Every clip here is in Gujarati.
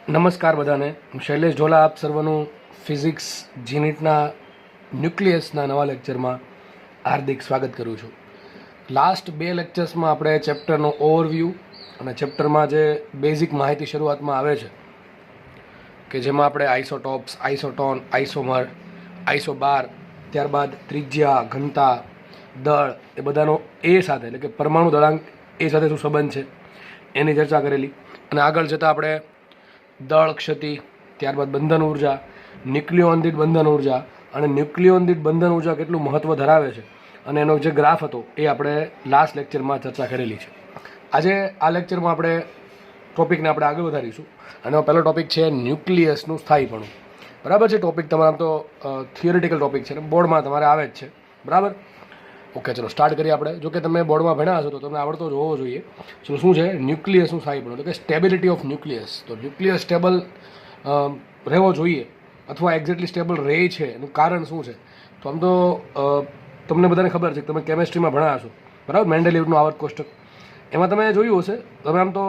નમસ્કાર બધાને. હું શૈલેષ ઢોલા આપ સર્વનું ફિઝિક્સ જીનિટના ન્યુક્લિયસના નવા લેક્ચરમાં હાર્દિક સ્વાગત કરું છું. લાસ્ટ 2 લેક્ચર્સમાં આપણે ચેપ્ટરનો ઓવરવ્યૂ અને ચેપ્ટરમાં જે બેઝિક માહિતી શરૂઆતમાં આવે છે કે જેમાં આપણે આઇસોટોપ્સ, આઇસોટોન, આઇસોમર, આઇસોબાર, ત્યારબાદ ત્રિજ્યા, ઘનતા, દળ એ બધાનો એ સાથે એટલે કે પરમાણુ દળાંક એ સાથે શું સંબંધ છે એની ચર્ચા કરેલી. અને આગળ જતાં આપણે દળ ક્ષતિ, ત્યારબાદ બંધન ઉર્જા, ન્યુક્લિયોન દીઠ બંધન ઉર્જા અને ન્યુક્લિયોન દીઠ બંધન ઉર્જા કેટલું મહત્ત્વ ધરાવે છે અને એનો જે ગ્રાફ હતો એ આપણે લાસ્ટ લેક્ચરમાં ચર્ચા કરેલી છે. આજે આ લેક્ચરમાં આપણે ટોપિકને આપણે આગળ વધારીશું અને પહેલો ટોપિક છે ન્યુક્લિયસનું સ્થાયીપણું. બરાબર છે. ટોપિક તમારા તો થિયોરિટિકલ ટોપિક છે ને બોર્ડમાં તમારે આવે જ છે. બરાબર. ઓકે, ચલો સ્ટાર્ટ કરીએ આપણે. જો કે તમે બોર્ડમાં ભણ્યા હશો તો તમને આવડતો જ હોવો જોઈએ. શું છે ન્યુક્લિયસનું સ્થાયીપણું, એટલે કે સ્ટેબિલિટી ઓફ ન્યુક્લિયસ. તો ન્યુક્લિયસ સ્ટેબલ રહેવો જોઈએ અથવા એક્ઝેક્ટલી સ્ટેબલ રહે છે એનું કારણ શું છે? તો આમ તો તમને બધાને ખબર છે કે તમે કેમેસ્ટ્રીમાં ભણ્યા હશો, બરાબર. મેન્ડેલિવનું આવર્ત કોષ્ટક એમાં તમે જોયું હશે. તમે આમ તો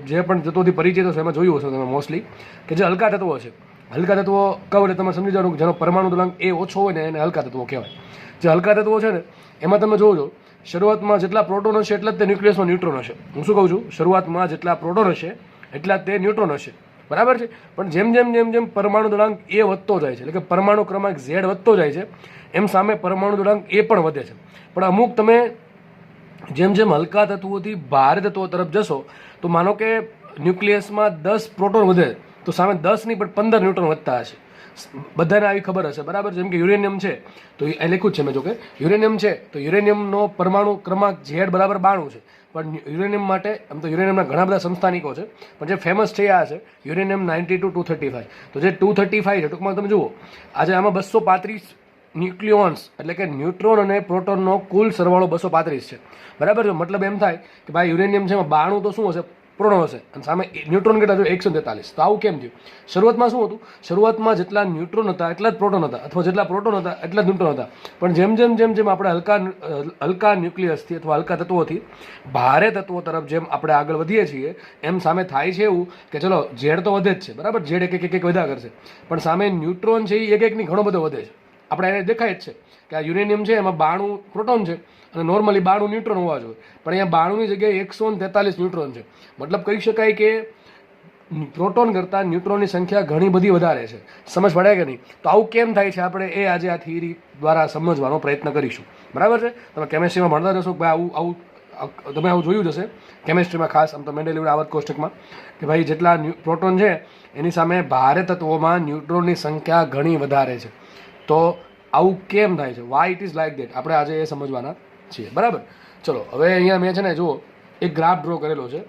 જે પણ તત્વોથી પરિચિત હશો એમાં જોયું હશે તમે મોસ્ટલી કે જે હલકા તત્વો છે, હલકા તત્વો કહો એટલે તમે સમજી જાઓ કે જેનો પરમાણુ દળાંક એ ઓછો હોય ને એને હલકા તત્વો કહેવાય. જે હલકા તત્વો છે ને એમાં તમે જોજો શરૂઆતમાં જેટલા પ્રોટોન હશે એટલા જ તે ન્યુક્લિયસમાં ન્યુટ્રોન હશે. હું શું કહું છું, શરૂઆતમાં જેટલા પ્રોટોન હશે એટલા જ તે ન્યુટ્રોન હશે, બરાબર છે. પણ જેમ પરમાણુ દળાંક એ વધતો જાય છે, એટલે કે પરમાણુ ક્રમાંક Z વધતો જાય છે, એમ સામે પરમાણુ દળાંક એ પણ વધે છે. પણ અમુક તમે જેમ હલકા તત્વોથી ભારે તત્વો તરફ જશો તો માનો કે ન્યુક્લિયસમાં 10 પ્રોટોન વધે તો સામે 10 નહીં પણ 15 ન્યુટ્રોન વધતા હશે. બધાને આવી ખબર હશે, બરાબર. જેમ કે યુરેનિયમ છે તો એ લખ્યું જ છે મેં, જો કે યુરેનિયમ છે તો યુરેનિયમનો પરમાણુ ક્રમાંક Z બરાબર 92 છે. પણ યુરેનિયમ માટે આમ તો યુરેનિયમના ઘણા બધા સમસ્થાનિકો છે, પણ જે ફેમસ છે આ છે યુરેનિયમ 92 235. તો જે 235 છે ટૂંકમાં તમે જુઓ આજે આમાં 235 ન્યુક્લિયોન્સ એટલે કે ન્યુટ્રોન અને પ્રોટોનનો કુલ સરવાળો 235 છે, બરાબર છે. મતલબ એમ થાય કે ભાઈ યુરેનિયમ છે એમાં 92 તો શું હશે, પ્રોટોન હશે, અને સામે ન્યુટ્રોન કેટલા જો 143. તો આવું કેમ થયું? શરૂઆતમાં શું હતું, શરૂઆતમાં જેટલા ન્યુટ્રોન હતા એટલા જ પ્રોટોન હતા, અથવા જેટલા પ્રોટોન હતા એટલા જ ન્યુટ્રોન હતા. પણ જેમ આપણે હલકા ન્યુક્લિયસથી અથવા હલકા તત્વોથી ભારે તત્વો તરફ જેમ આપણે આગળ વધીએ છીએ એમ સામે થાય છે એવું કે ચલો ઝેડ તો વધે જ છે, બરાબર. ઝેડ એક વધ્યા કરશે, પણ સામે ન્યુટ્રોન છે એ એકની ઘણો બધો વધે છે. આપણે એને દેખાય જ છે કે આ યુરેનિયમ છે એમાં 92 પ્રોટોન છે અને નોર્મલી 92 ન્યુટ્રોન હોવા જોઈએ, પણ અહીંયા 92ની જગ્યાએ 143 ન્યુટ્રોન છે. મતલબ કહી શકાય કે પ્રોટોન કરતાં ન્યુટ્રોનની સંખ્યા ઘણી બધી વધારે છે. સમજ પડે કે નહીં? તો આવું કેમ થાય છે આપણે એ આજે આ થિયરી દ્વારા સમજવાનો પ્રયત્ન કરીશું, બરાબર છે. તમે કેમેસ્ટ્રીમાં ભણતા જશો કે ભાઈ આવું તમે આવું જોયું જશે કેમેસ્ટ્રીમાં, ખાસ આમ તો મેન્ડેલિવના આવર્ત કોષ્ટકમાં, કે ભાઈ જેટલા પ્રોટોન છે એની સામે ભારે તત્વોમાં ન્યુટ્રોનની સંખ્યા ઘણી વધારે છે. તો આવું કેમ થાય છે, Y it is like that, આપણે આજે એ સમજવાના છીએ, બરાબર. ચલો હવે અહીંયા મેં છે ને જુઓ એક ગ્રાફ ડ્રો કરેલો છે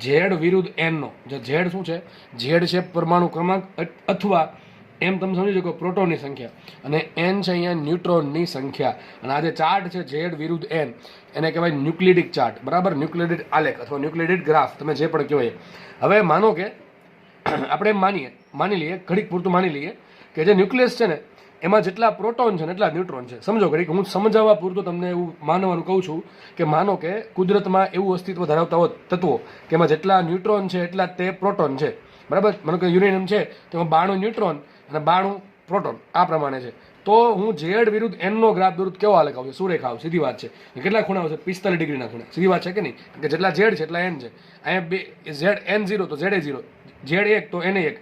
ઝેડ વિરુદ્ધ એનનો. જે ઝેડ શું છે, ઝેડ છે પરમાણુ ક્રમાંક અથવા એમ તમે સમજી શકો પ્રોટોનની સંખ્યા, અને એન છે અહીંયા ન્યુટ્રોનની સંખ્યા. અને આ જે ચાર્ટ છે ઝેડ વિરુદ્ધ એન એને કહેવાય ન્યુક્લિડિક ચાર્ટ, બરાબર. ન્યુક્લિડિક આલેખ અથવા ન્યુક્લિડિક ગ્રાફ તમે જે પણ કહેવાય. હવે માનો કે આપણે માની લઈએ ઘડીક પૂરતું માની લઈએ કે જે ન્યુક્લિયસ છે ને એમાં જેટલા પ્રોટોન છે ને એટલા ન્યુટ્રોન છે. સમજો ઘડીક, હું સમજાવવા પૂરતું તમને એવું માનવાનું કહું છું કે માનો કે કુદરતમાં એવું અસ્તિત્વ ધરાવતા હોય તત્વો કે એમાં જેટલા ન્યુટ્રોન છે એટલા તે પ્રોટોન છે, બરાબર. માનો કે યુરેનિયમ છે તો એમાં 92 ન્યુટ્રોન અને 92 પ્રોટોન આ પ્રમાણે છે. તો હું ઝેડ વિરુદ્ધ એનનો ગ્રાફ દોરું કેવો આલેખ આવશે? સુરેખા આવશે, સીધી વાત છે. કેટલા ખૂણા આવશે? 45 ડિગ્રીના ખૂણા. સીધી વાત છે કે નહીં? કે જેટલા ઝેડ છે એટલા એન છે. અહીંયા બે ઝેડ N0 તો ZA 0, Z1 તો NA 1,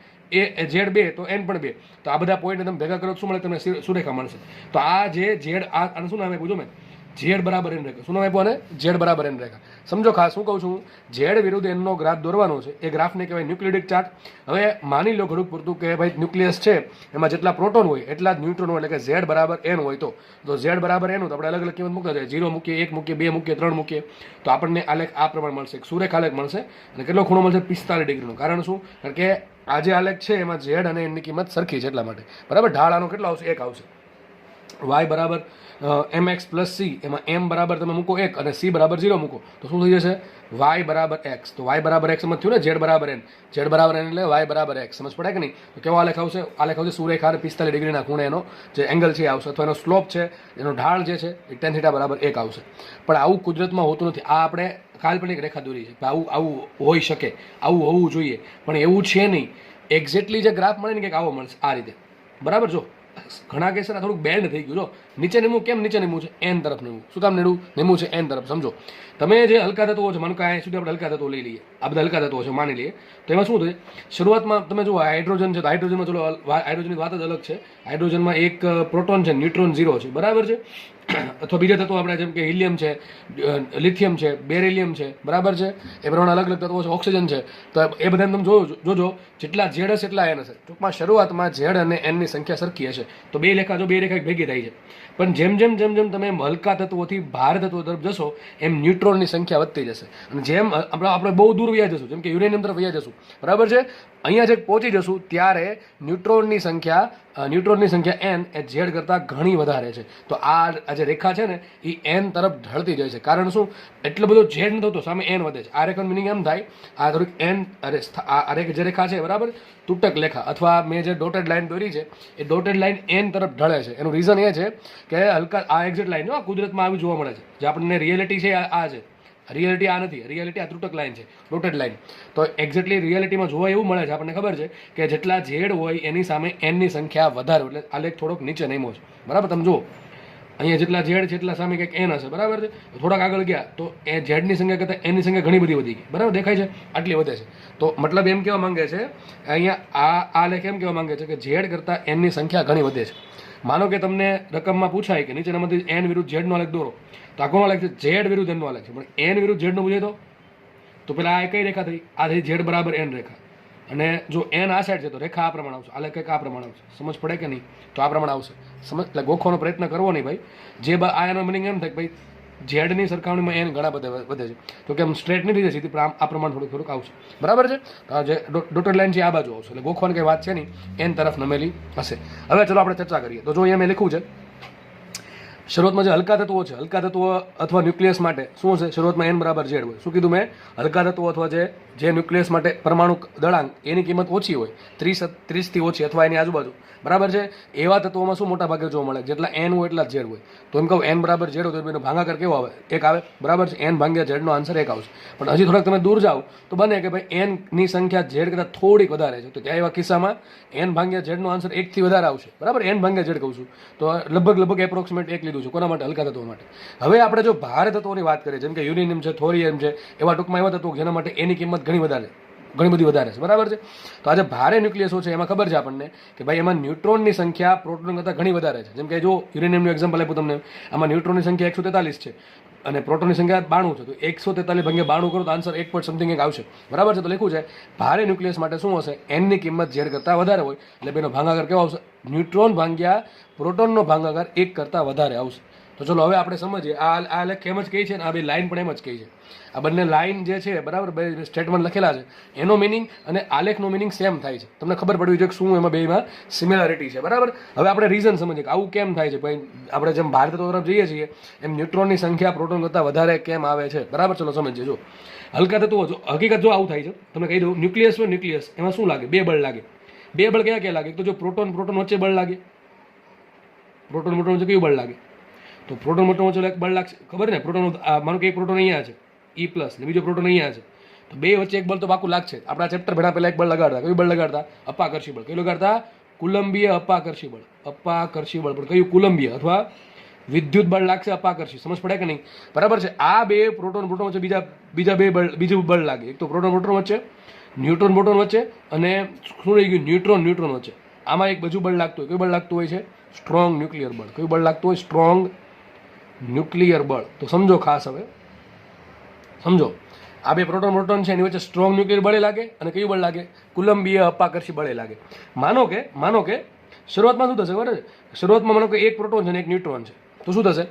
Z2 તો N પણ 2. તો આ બધા પોઈન્ટ તમે ભેગા કરો શું મળે? તમને સુરેખા મળશે. તો આ જે ઝેડ આને શું નામ આપ્યું? જો મેં ઝેડ બરાબર એન રેખા. શું નામ આપ્યું આને? ઝેડ બરાબર એન રેખા. સમજો ખાસ શું કહું છું, ઝેડ વિરુદ્ધ એનનો ગ્રાફ દોરવાનો છે. એ ગ્રાફને કહેવાય ન્યુક્લિડિક ચાર્ટ. હવે માની લો ઘણું પૂરતું કે ભાઈ ન્યુક્લિયસ છે એમાં જેટલા પ્રોટોન હોય એટલા જ ન્યુટ્રોન હોય, એટલે કે ઝેડ બરાબર એન હોય તો ઝેડ બરાબર એન હોય તો આપણે અલગ અલગ કિંમત મૂકતા જાય. 0 મૂકીએ, 1 મૂકીએ, 2 મૂકીએ, 3 મૂકીએ તો આપણને આલેખ આ પ્રમાણે મળશે, એક સુરેખા આલેખ મળશે. અને કેટલો ખૂણો મળશે? 45 ડિગ્રીનો. કારણ શું? કારણ કે આ જે આલેખ છે એમાં ઝેડ અને એનની કિંમત સરખી છે એટલા માટે, બરાબર. ઢાળ આનો કેટલો આવશે? 1 આવશે. વાય બરાબર mx પ્લસ સી, એમાં m બરાબર તમે મૂકો 1 અને c બરાબર 0 મૂકો તો શું થઈ જશે? y બરાબર x. તો y બરાબર x એમ થયું ને, z બરાબર n. z બરાબર n એટલે y બરાબર x. સમજ પડે કે નહીં? તો કેવો આલેખ આવશે? આલેખ આવશે સુરેખા 45 ડિગ્રીના ખૂણે એનો જે એંગલ છે એ આવશે, અથવા એનો સ્લોપ છે, એનો ઢાળ જે છે એ tan θ બરાબર 1 આવશે. પણ આવું કુદરતમાં હોતું નથી. આ આપણે કાલ્પનિક રેખા દોરી છે. આવું હોઈ શકે, આવું હોવું જોઈએ, પણ એવું છે નહીં. એક્ઝેક્ટલી જે ગ્રાફ મળે ને કંઈક આવો મળશે આ રીતે, બરાબર. જો ઘણા કેસ થોડુંક બેન્ડ થઈ ગયું. જો નીચે નીમું કેમ નીચે નીમું છે? એન તરફ નીમું. શું કામ નીમું છે? એન તરફ. સમજો તમે જે હલકા તત્વો છે, માનો કે અહીંયા સુધી આપણે હલકા તત્વો લઈ લઈએ, આ બધા હલકા તત્વો છે માની લઈએ, તો એમાં શું થશે? શરૂઆતમાં તમે જુઓ હાઇડ્રોજન છે, તો હાઇડ્રોજનમાં ચલો હાઇડ્રોજનની વાત જ અલગ છે. હાઇડ્રોજનમાં એક પ્રોટોન છે, ન્યુટ્રોન 0 છે, બરાબર છે. અથવા બીજા તત્વો આપણે જેમ કે હિલિયમ છે, લિથિયમ છે, બેરેલિયમ છે, બરાબર છે. એ પ્રમાણે અલગ અલગ તત્વો છે, ઓક્સિજન છે. તો એ બધા તમે જોજો જેટલા ઝેડ હશે એટલા એન હશે. ટૂંકમાં શરૂઆતમાં ઝેડ અને એનની સંખ્યા સરખી હશે. તો બે રેખા ભેગી થાય છે. પણ જેમ જેમ તમે હલકા તત્વોથી ભાર તત્વો તરફ જશો એમ ન્યુટ્રોનની સંખ્યા વધતી જશે. અને જેમ આપણે બહુ દૂર વયા જશું, જેમ કે યુરેનિયમ તરફ વયા જશું, બરાબર છે, અહીંયા જે પહોંચી જશું ત્યારે ન્યુટ્રોનની સંખ્યા એન એ ઝેડ કરતાં ઘણી વધારે છે. તો આ જે રેખા છે ને એ એન તરફ ઢળતી જાય છે. કારણ શું? એટલો બધો ઝેડ નથી થતો, સામે એન વધે છે. આ રેખાનું મિનિંગ એમ થાય, આ થોડીક એન જે રેખા છે, બરાબર, તૂટક રેખા અથવા મેં જે ડોટેડ લાઇન દોરી છે એ ડોટેડ લાઇન એન તરફ ઢળે છે. એનું રીઝન એ છે કે હલકા આ એક્ઝેક્ટ લાઇન કુદરતમાં આવી જોવા મળે છે. જે આપણને રિયાલિટી છે આ છે, રિયાલિટી આ નથી. રિયાલિટી આ તૂટક લાઇન છે, ડોટેડ લાઇન. તો એક્ઝેક્ટલી રિયાલિટીમાં જોવા એવું મળે છે, આપણને ખબર છે કે જેટલા ઝેડ હોય એની સામે એનની સંખ્યા વધારે. એટલે આલેખ થોડોક નીચે નમ્યો છે, બરાબર. તમે જુઓ અહીંયા જેટલા ઝેડ છે એટલા સામે કંઈક એન હશે, બરાબર છે. થોડાક આગળ ગયા તો એ ઝેડની સંખ્યા કરતાં એનની સંખ્યા ઘણી બધી વધી ગઈ, બરાબર, દેખાય છે, આટલી વધે છે. તો મતલબ એમ કહેવા માંગે છે અહીંયા આ લેખ એમ કહેવા માંગે છે કે ઝેડ કરતાં એનની સંખ્યા ઘણી વધે છે. માનો કે તમને રકમમાં પૂછાય કે નીચેનામાંથી એન વિરુદ્ધ ઝેડનો આલેખ દોરો, તો આ કોનો આલેખ છે? ઝેડ વિરુદ્ધ એનનો આલેખ છે. પણ એન વિરુદ્ધ ઝેડનો પૂછે તો પેલા આ કઈ રેખા થઈ? આ થઈ ઝેડ બરાબર એન રેખા. અને જો એન આ સાઈડ છે તો રેખા આ પ્રમાણે આવશે, આલેખ કંઈક આ પ્રમાણે આવશે. સમજ પડે કે નહીં? તો આ પ્રમાણે આવશે. સમજ એટલે ગોખવાનો પ્રયત્ન કરવો નહીં ભાઈ. જે આ એનો મિનિંગ એમ થાય કે ભાઈ ઝેડની સરખામણીમાં એન ઘણા બધા વધે છે. તો કે આમ સ્ટ્રેટ નહીં થઈ જાય સીધી, પણ આ પ્રમાણે થોડુંક આવશે, બરાબર છે. જે ડોટેડ લાઈન છે આ બાજુ આવશે. એટલે ગોખવાની કંઈ વાત છે નહીં, એન તરફ નમેલી હશે. હવે ચલો આપણે ચર્ચા કરીએ. તો જો અહીંયા મેં લખ્યું છે શરૂઆતમાં જે હલકા તત્વો છે, હલકા તત્વો અથવા ન્યુક્લિયસ માટે શું હશે? શરૂઆતમાં એન બરાબર ઝેડ હોય. શું કીધું મેં? હલકા તત્વો અથવા જે ન્યુક્લિયસ માટે પરમાણુ દળાંક એની કિંમત ઓછી હોય, 30થી ઓછી અથવા એની આજુબાજુ, બરાબર છે. એવા તત્વોમાં શું મોટા ભાગે જોવા મળે? જેટલા એન હોય એટલા ઝેડ હોય. તો એમ કહું એન બરાબર ઝેડ હોય તો એનો ભાગાકાર કેવો આવે? 1 આવે, બરાબર છે. એન ભાગ્યા ઝેડનો આન્સર 1 આવશે. પણ હજી થોડાક તમે દૂર જાઓ તો બને કે ભાઈ એનની સંખ્યા ઝેડ કરતાં થોડીક વધારે છે, તો ત્યાં એવા કિસ્સામાં એન ભાગ્યા ઝેડનો આન્સર 1થી વધારે આવશે, બરાબર. એન ભાગ્યા ઝેડ કહું છું તો લગભગ એપ્રોક્સિમેટ 1 લીધું છે. કોના માટે? હલકા તત્વો માટે. હવે આપણે જો ભાર તત્વોની વાત કરીએ, જેમ કે યુરેનિયમ છે, થોરિયમ છે, એવા ટૂંકમાં એવા તત્વો જેના માટે એની કિંમત ઘણી બધી વધારે છે, બરાબર છે. તો આજે ભારે ન્યુક્લિયસો છે એમાં ખબર છે આપણને કે ભાઈ એમાં ન્યુટ્રોનની સંખ્યા પ્રોટોન કરતાં ઘણી વધારે છે. જેમ કે જો યુરેનિયમનું એક્ઝામ્પલ આપ્યું તમને, આમાં ન્યુટ્રોનની સંખ્યા 143 છે અને પ્રોટોનની સંખ્યા 92 છે. તો 143 ભાગ્યા 92 કરો તો આન્સર 1 પોઈન્ટ સમથિંગ એક આવશે, બરાબર છે. તો લખ્યું છે ભારે ન્યુક્લિયસ માટે શું હશે? એનની કિંમત ઝેડ કરતાં વધારે હોય. એટલે બેનો ભાગાકાર કેવો આવશે? ન્યુટ્રોન ભાગ્યા પ્રોટોનનો ભાગાકાર 1 કરતાં વધારે આવશે. તો ચલો હવે આપણે સમજીએ. આ લેખ એમ જ કહી છે ને આ બે લાઈન પણ એમ જ કહી છે. આ બંને લાઈન જે છે, બરાબર, બે સ્ટેટમેન્ટ લખેલા છે, એનો મિનિંગ અને આલેખનો મિનિંગ સેમ થાય છે. તમને ખબર પડવી જોઈએ કે શું એમાં બેમાં સિમિલારિટી છે, બરાબર. હવે આપણે રીઝન સમજીએ કે આવું કેમ થાય છે. ભાઈ આપણે જેમ ભાર તત્વો તરફ જઈએ છીએ એમ ન્યુટ્રોનની સંખ્યા પ્રોટોન કરતાં વધારે કેમ આવે છે, બરાબર. ચલો સમજીએ. જો હલકા તત્વો હકીકત જો આવું થાય છે, તમને કહી દઉં, ન્યુક્લિયસ એમાં શું લાગે? 2 બળ લાગે. 2 બળ ક્યાં લાગે? તો જો પ્રોટોન વચ્ચે બળ લાગે, પ્રોટોન વચ્ચે કયું બળ લાગે? તો પ્રોટોન વચ્ચે એક બળ લાગશે, ખબર ને? પ્રોટોન માનો કે એક પ્રોટોન અહીંયા છે E+, ને બીજો પ્રોટોન અહીંયા છે, તો બે વચ્ચે એક બળ તો પાકું લાગશે. આપણા ચેપ્ટર ભણા પહેલા એક બળ લગાડતા. કયું બળ લગાડતા? અપાકર્ષી બળ. કયું લગાડતા? કુલંબીય અપાકર્ષી બળ. અપાકર્ષી બળ. પણ કયું? કુલંબીય અથવા વિદ્યુત બળ લાગશે અપાકર્ષી. સમજ પડે કે નહીં? બરાબર છે. આ બે પ્રોટોન વચ્ચે બીજું બળ લાગે. એક તો પ્રોટોન વચ્ચે, ન્યુટ્રોન વચ્ચે, અને શું રહી ગયું? ન્યુટ્રોન વચ્ચે. આમાં એક બીજું બળ લાગતું હોય. કયું બળ લાગતું હોય છે? સ્ટ્રોંગ ન્યુક્લિયર બળ. કયું બળ લાગતું હોય? સ્ટ્રોંગ ન્યુક્લિયર બળ. તો સમજો ખાસ, હવે સમજો. આ બે પ્રોટોન છે એની વચ્ચે સ્ટ્રોંગ ન્યુક્લિયર બળે લાગે અને કયું બળ લાગે? કુલંબીય અપાકર્ષી બળે લાગે. માનો કે શરૂઆતમાં શું થશે ખબર છે? શરૂઆતમાં માનો કે એક પ્રોટોન છે અને એક ન્યુટ્રોન છે, તો શું થશે?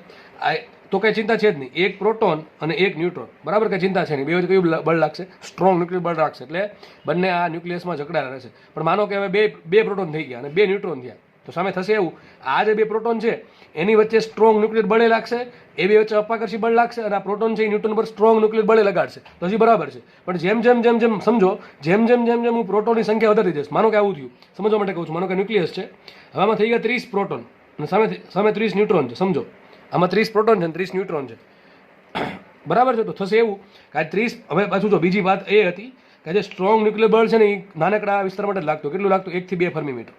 તો કઈ ચિંતા છે જ નહીં. એક પ્રોટોન અને એક ન્યુટ્રોન, બરાબર, કઈ ચિંતા છે નહીં. બે વચ્ચે કયું બળ લાગશે? સ્ટ્રોંગ ન્યુક્લિયર બળ લાગશે. એટલે બંને આ ન્યુક્લિયસમાં જકડાયેલા રહેશે. પણ માનો કે હવે બે પ્રોટોન થઈ ગયા અને 2 ન્યુટ્રોન થયા, તો સામે થશે એવું, આ જે 2 પ્રોટોન છે એની વચ્ચે સ્ટ્રોંગ ન્યુક્લિયર બળે લાગશે, એ બે વચ્ચે અપાકર્ષી બળ લાગશે, અને આ પ્રોટોન છે એ ન્યુટ્રોન પર સ્ટ્રોંગ ન્યુક્લિયર બળે લગાડશે. તો હજી બરાબર છે. પણ જેમ સમજો, જેમ હું પ્રોટોનની સંખ્યા વધારી દઈશ, માનો કે આવું થયું, સમજવા માટે કહું છું. માનો કે ન્યુક્લિયસ છે, હવે આમાં થઈ ગયા 30 પ્રોટોન અને સામે 30 ન્યુટ્રોન છે. સમજો, આમાં 30 પ્રોટોન છે અને 30 ન્યુટ્રોન છે, બરાબર છે. તો થશે એવું કે આ 30, હવે પાછું જો બીજી વાત એ હતી કે જે સ્ટ્રોંગ ન્યુક્લિયર બળ છે ને એ નાનકડા વિસ્તાર માટે જ લાગતું. કેટલું લાગતું? 1 થી 2 ફર્મી મીટર.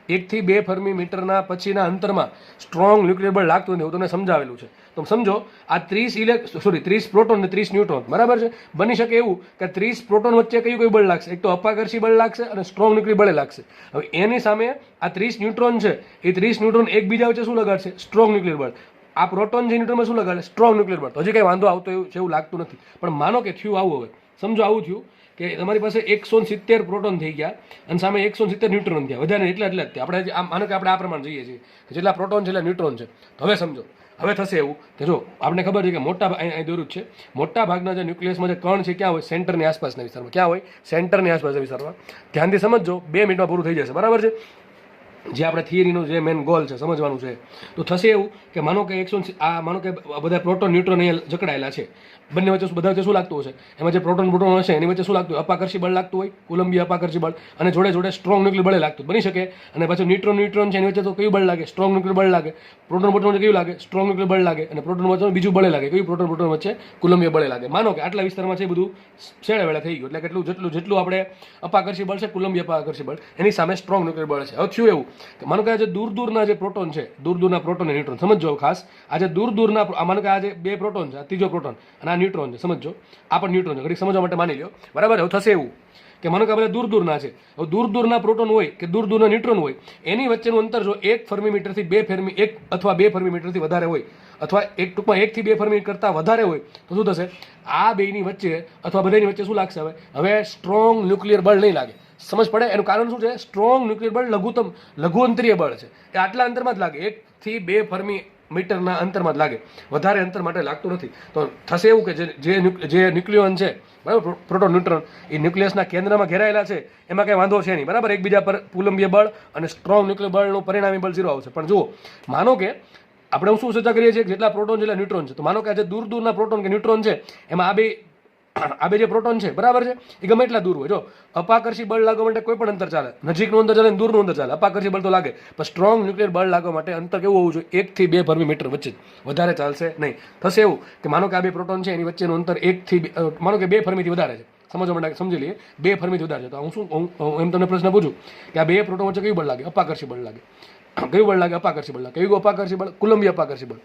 1 થી 2 ફર્મી મીટરના પછીના અંતરમાં સ્ટ્રોંગ ન્યુક્લિયર બળ લાગતું નથી. હું તમને સમજાવેલું છે. તો સમજો આ 30 પ્રોટોન ને 30 ન્યુટ્રોન, બરાબર છે. બની શકે એવું કે 30 પ્રોટોન વચ્ચે કયું બળ લાગશે? એક તો અપાકર્ષી બળ લાગશે અને સ્ટ્રોંગ ન્યુક્લિયર બળ લાગશે. હવે એની સામે આ 30 ન્યુટ્રોન છે, એ 30 ન્યુટ્રોન એકબીજા વચ્ચે શું લગાડશે? સ્ટ્રોંગ ન્યુક્લિયર બળ. આ પ્રોટોન જે ન્યુટ્રોનમાં શું લગાડે? સ્ટ્રોંગ ન્યુક્લિયર બળ. તો હજી કંઈ વાંધો આવતો એવું લાગતું નથી. પણ માનો કે થયું આવું, હવે સમજો આવું થયું કે તમારી પાસે 170 પ્રોટોન થઈ ગયા અને સામે 170 ન્યુટ્રોન થયા. વધારે એટલા જ થયા. આપણે માનો કે આપણે આ પ્રમાણે જોઈએ છીએ કે જેટલા પ્રોટોન છે એટલા ન્યુટ્રોન છે. તો હવે સમજો, હવે થશે એવું કે જો આપણે ખબર છે કે મોટા અહીં દોરું છે, મોટા ભાગના જે ન્યુક્લિયસમાં જે કણ છે ક્યાં હોય? સેન્ટરની આસપાસના વિસ્તારમાં. ક્યાં હોય? સેન્ટરની આસપાસના વિસ્તારમાં. ધ્યાનથી સમજો, 2 મિનિટમાં પૂરું થઈ જશે, બરાબર છે. જે આપણે થિયરીનો જે મેન ગોલ છે સમજવાનું છે. તો થશે એવું કે માનો કે માનો કે બધા પ્રોટોન ન્યુટ્રોન અહીંયા જકડાયેલા છે. બંને વચ્ચે બધા વચ્ચે શું લાગતું હશે? એમાં જે પ્રોટોન હશે એની વચ્ચે શું લાગતું હોય? અપાકર્ષી બળ લાગતું હોય, કુલંબીય અપાકર્ષી બળ, અને જોડે જોડે સ્ટ્રોંગ ન્યુક્લિયર બળ લાગતું બની શકે. અને પાછું ન્યુટ્રોન છે એની વચ્ચે તો કયું બળ લાગે? સ્ટ્રોંગ ન્યુક્લિયર બળ લાગે. પ્રોટોન વચ્ચે કયું લાગે? સ્ટ્રોંગ ન્યુક્લિયર બળ લાગે. અને પ્રોટોન વચ્ચે બીજું બળ લાગે. કયું? પ્રોટોન વચ્ચે કુલંબીય બળ લાગે. માનો કે આટલા વિસ્તારમાં છે બધું છેડે વેળા થઈ ગયું. એટલે જેટલું આપણે અપાકર્ષી બળ છે, કુલંબીય અપાકર્ષી બળ, એની સામે સ્ટ્રોંગ ન્યુક્લિયર બળ છે. હવે થયું એવું કે માનો કે આજે દૂરના જે પ્રોટોન છે, દૂરના પ્રોટોન અને ન્યુટ્રોન સમજો ખાસ. આજે દૂરના માનો કે આજે 2 પ્રોટોન છે, આ ત્રીજો પ્રોટોન અને આ ન્યુટ્રોન છે, સમજો. આ પણ ન્યુટ્રોન છે, ઘડીક સમજવા માટે માની લો, બરાબર. હવે થશે એવું કે માનો કે આપણે દૂરના છે. હવે દૂરના પ્રોટોન હોય કે દૂરના ન્યુટ્રોન હોય, એની વચ્ચેનું અંતર જો 1 ફર્મી મીટરથી 1 અથવા 2 ફર્મી મીટરથી વધારે હોય, અથવા ટૂંકમાં 1 થી 2 ફર્મી કરતાં વધારે હોય, તો શું થશે? આ બેની વચ્ચે અથવા બધાની વચ્ચે શું લાગશે? હવે સ્ટ્રોંગ ન્યુક્લિયર બળ નહીં લાગે. સમજ પડે? એનું કારણ શું છે? સ્ટ્રોંગ ન્યુક્લિયર બળ લઘુ અંતરીય બળ છે. એ આટલા અંતરમાં જ લાગે, 1 થી 2 ફર્મી મીટરના અંતરમાં જ લાગે, વધારે અંતર માટે લાગતું નથી. તો થશે એવું કે જે ન્યુક્લિયોન છે, બરાબર, પ્રોટોન ન્યુટ્રોન, એ ન્યુક્લિયસના કેન્દ્રમાં ઘેરાયેલા છે, એમાં કંઈ વાંધો છે નહીં, બરાબર. એકબીજા પર કુલંબીય બળ અને સ્ટ્રોંગ ન્યુક્લિયર બળનું પરિણામી બળ 0 આવશે. પણ જુઓ, માનો કે આપણે શું ચર્ચા કરીએ છીએ કે જેટલા પ્રોટોન જેટલા ન્યુટ્રોન છે. તો માનો કે આજે દૂરના પ્રોટોન કે ન્યુટ્રોન છે, એમાં આ બે જે પ્રોટોન છે, બરાબર છે, એ ગમે એટલા દૂર હોય. જો અપાકર્ષી બળ લાગવા માટે કોઈ પણ અંતર ચાલે, નજીકનું અંતર ચાલે, દૂરનું અંતર ચાલે, અપાકર્ષી બળ તો લાગે. પણ સ્ટ્રોંગ ન્યુક્લિયર બળ લાગવા માટે અંતર કેવું હોવું જોઈએ? 1 થી 2 ફર્મી મીટર વચ્ચે, વધારે ચાલશે નહીં. થશે એવું કે માનો કે આ 2 પ્રોટોન છે એની વચ્ચેનું અંતર 1 થી માનો કે 2 ફર્મીથી વધારે છે. સમજવા માટે સમજી લઈએ, 2 ફર્મીથી વધારે છે. તો હું એમ તમને પ્રશ્ન પૂછું કે આ 2 પ્રોટોન વચ્ચે કયું બળ લાગે? અપાકર્ષી બળ લાગે. કયું બળ લાગે? અપાકર્ષી બળ લાગે. કયું અપાકર્ષી બળ? કુલંબીય અપાકર્ષી બળ.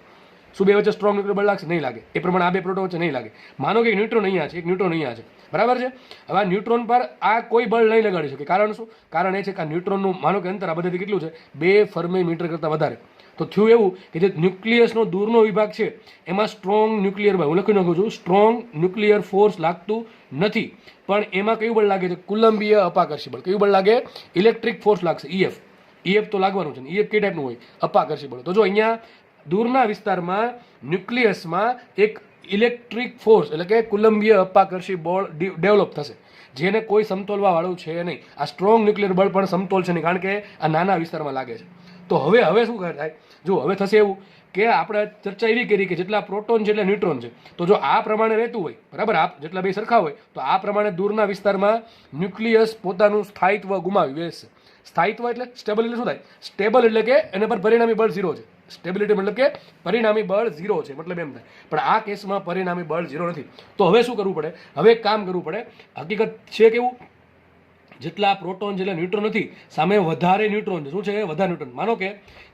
શું બે વચ્ચે સ્ટ્રોંગ ન્યુક્લિયર બળ લાગશે? નહીં લાગે. એ પ્રમાણે આ 2 પ્રોટોન વચ્ચે નહીં લાગે. માનો કે ન્યુટ્રોન અહીંયા છે, એક ન્યુટ્રોન અહીંયા છે, બરાબર છે. હવે આ ન્યુટ્રોન પર આ કોઈ બળ નહીં લગાડી શકે. કારણ શું? કારણ એ છે કે આ ન્યુટ્રોનનું માનો કે અંતર આ બધાથી કેટલું છે? 2 ફર્મી મીટર કરતાં વધારે. તો થયું એવું કે જે ન્યુક્લિયસનો દૂરનો વિભાગ છે એમાં સ્ટ્રોંગ ન્યુક્લિયર બળ, હું લખી નાખું છું, સ્ટ્રોંગ ન્યુક્લિયર ફોર્સ લાગતું નથી. પણ એમાં કયું બળ લાગે છે? કુલંબીય અપાકર્ષી બળ. કયું બળ લાગે? ઇલેક્ટ્રિક ફોર્સ લાગશે, ઈએફ તો લાગવાનું છે. ઈએફ કઈ ટાઈપનું હોય? અપાકર્ષી બળ. તો જો અહીંયા દૂરના વિસ્તારમાં ન્યુક્લિયસમાં એક ઇલેક્ટ્રિક ફોર્સ એટલે કે કુલંબીય અપાકર્ષી બળ ડેવલપ થશે, જેને કોઈ સમતોલવા વાળું છે નહીં. આ સ્ટ્રોંગ ન્યુક્લિયર બળ પણ સમતોલ છે નહીં, કારણ કે આ નાના વિસ્તારમાં લાગે છે. તો હવે શું થાય? જો હવે થશે એવું કે આપણે ચર્ચા એવી કરી કે જેટલા પ્રોટોન છે એટલા ન્યુટ્રોન છે. તો જો આ પ્રમાણે રહેતું હોય, બરાબર, આ જેટલા બે સરખા હોય, તો આ પ્રમાણે દૂરના વિસ્તારમાં ન્યુક્લિયસ પોતાનું સ્થાયિત્વ ગુમાવી બેસશે. સ્થાયિત્વ એટલે સ્ટેબલ એટલે શું થાય? સ્ટેબલ એટલે કે એના પર પરિણામી બળ 0 છે. સ્ટેબિલિટી મતલબ કે પરિણામી બળ 0 છે, મતલબ એમ થાય. પણ આ કેસમાં પરિણામી બળ 0 નથી. તો હવે શું કરવું પડે? હવે એક કામ કરવું પડે. હકીકત છે કેવું? જેટલા પ્રોટોન જેટલા ન્યુટ્રોન નથી, સામે વધારે ન્યુટ્રોન છે. શું છે? વધારે ન્યુટ્રોન. માનો કે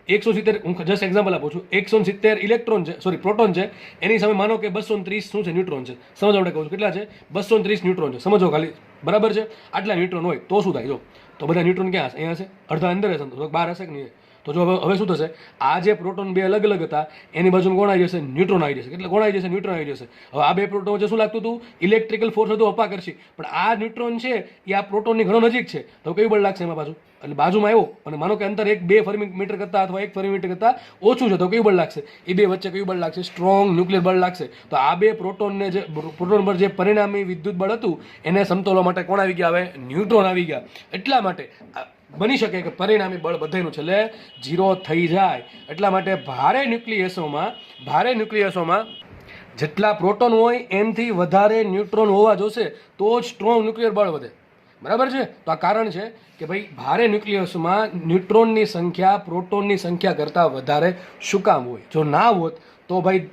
170, હું જસ્ટ એક્ઝામ્પલ આપું છું, 170 ઇલેક્ટ્રોન છે, સોરી પ્રોટોન છે, એની સામે માનો કે 230 શું છે? ન્યુટ્રોન છે. સમજો આપણે કહું છું કેટલા છે? 230 ન્યુટ્રોન છે. સમજો ખાલી, બરાબર છે. આટલા ન્યુટ્રોન હોય તો શું થાય? જો તો બધા ન્યુટ્રોન ક્યાં હશે? અહીંયા હશે, અડધા અંદર હશે, તો બહાર હશે કે નહીં? તો જો હવે શું થશે? આ જે પ્રોટોન 2 અલગ અલગ હતા એની બાજુમાં કોણ આવી જશે? ન્યુટ્રોન આવી જશે. એટલે કોણ આવી જશે? ન્યુટ્રોન આવી જશે. હવે આ 2 પ્રોટોન વચ્ચે શું લાગતું હતું? ઇલેક્ટ્રિકલ ફોર્સ હતો, અપાકર્ષી. પણ આ ન્યુટ્રોન છે એ આ પ્રોટોનની ઘણો નજીક છે, તો કયું બળ લાગશે એમાં પાછું? એટલે બાજુમાં આવ્યો અને માનો કે અંતર 2 ફર્મી મીટર કરતાં અથવા 1 ફર્મી મીટર કરતાં ઓછું છે, તો કયું બળ લાગશે? એ 2 વચ્ચે કયું બળ લાગશે? સ્ટ્રોંગ ન્યુક્લિયર બળ લાગશે. તો આ 2 પ્રોટોનને જે પ્રોટોન પર જે પરિણામી વિદ્યુત બળ હતું એને સમતોલવા માટે કોણ આવી ગયા? હવે ન્યુટ્રોન આવી ગયા. એટલા માટે બની શકે કે પરિણામી બળ બધાનું છેલ્લે 0 થઈ જાય. એટલા માટે ભારે ન્યુક્લિયસોમાં જેટલા પ્રોટોન હોય એનથી વધારે ન્યુટ્રોન હોવા જોશે તો જ સ્ટ્રોંગ ન્યુક્લિયર બળ વધે, બરાબર છે. તો આ કારણ છે કે ભાઈ ભારે ન્યુક્લિયસમાં ન્યુટ્રોનની સંખ્યા પ્રોટોનની સંખ્યા કરતાં વધારે શું કામ હોય? જો ના હોત તો ભાઈ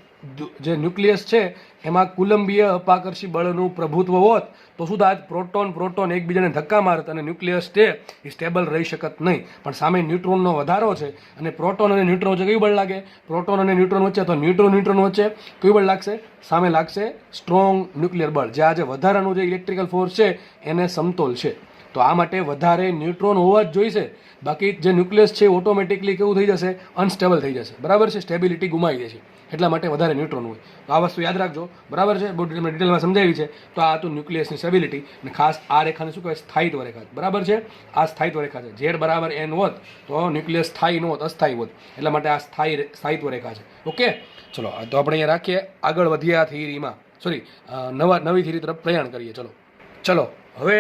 જે ન્યુક્લિયસ છે એમાં કુલંબીય અપાકર્ષી બળનું પ્રભુત્વ હોત તો શું થાત, પ્રોટોન એકબીજાને ધક્કા મારત અને ન્યુક્લિયસ છે એ સ્ટેબલ રહી શકત નહીં. પણ સામે ન્યુટ્રોનનો વધારો છે અને પ્રોટોન અને ન્યુટ્રોન વચ્ચે કયું બળ લાગે, પ્રોટોન અને ન્યુટ્રોન વચ્ચે અથવા ન્યુટ્રોન વચ્ચે કયું બળ લાગશે, સામે લાગશે સ્ટ્રોંગ ન્યુક્લિયર બળ, જે આ જે વધારાનું જે ઇલેક્ટ્રિકલ ફોર્સ છે એને સમતોલ છે. તો આ માટે વધારે ન્યુટ્રોન હોવા જ જોઈશે, બાકી જે ન્યુક્લિયસ છે ઓટોમેટિકલી કેવું થઈ જશે, અનસ્ટેબલ થઈ જશે. બરાબર છે, સ્ટેબિલિટી ગુમાવી જશે, એટલા માટે વધારે ન્યુટ્રોન હોય. તો આ વસ્તુ યાદ રાખજો. બરાબર છે, બહુ ડિટેલમાં સમજાવી છે. તો આ હતું ન્યુક્લિયસની સ્ટેબિલિટી. અને ખાસ આ રેખાને શું કહેવાય, સ્થાયિત્વ રેખા. બરાબર છે, આ સ્થાયિત્વ રેખા છે. ઝેડ બરાબર એન હોત તો ન્યુક્લિયસ સ્થાયી ન હોત, અસ્થાયી હોત. એટલા માટે આ સ્થાયિત્વ રેખા છે. ઓકે, ચલો તો આપણે અહીંયા રાખીએ, આગળ વધીએ આ થિયરીમાં, નવી થિયરી તરફ પ્રયાણ કરીએ. ચલો હવે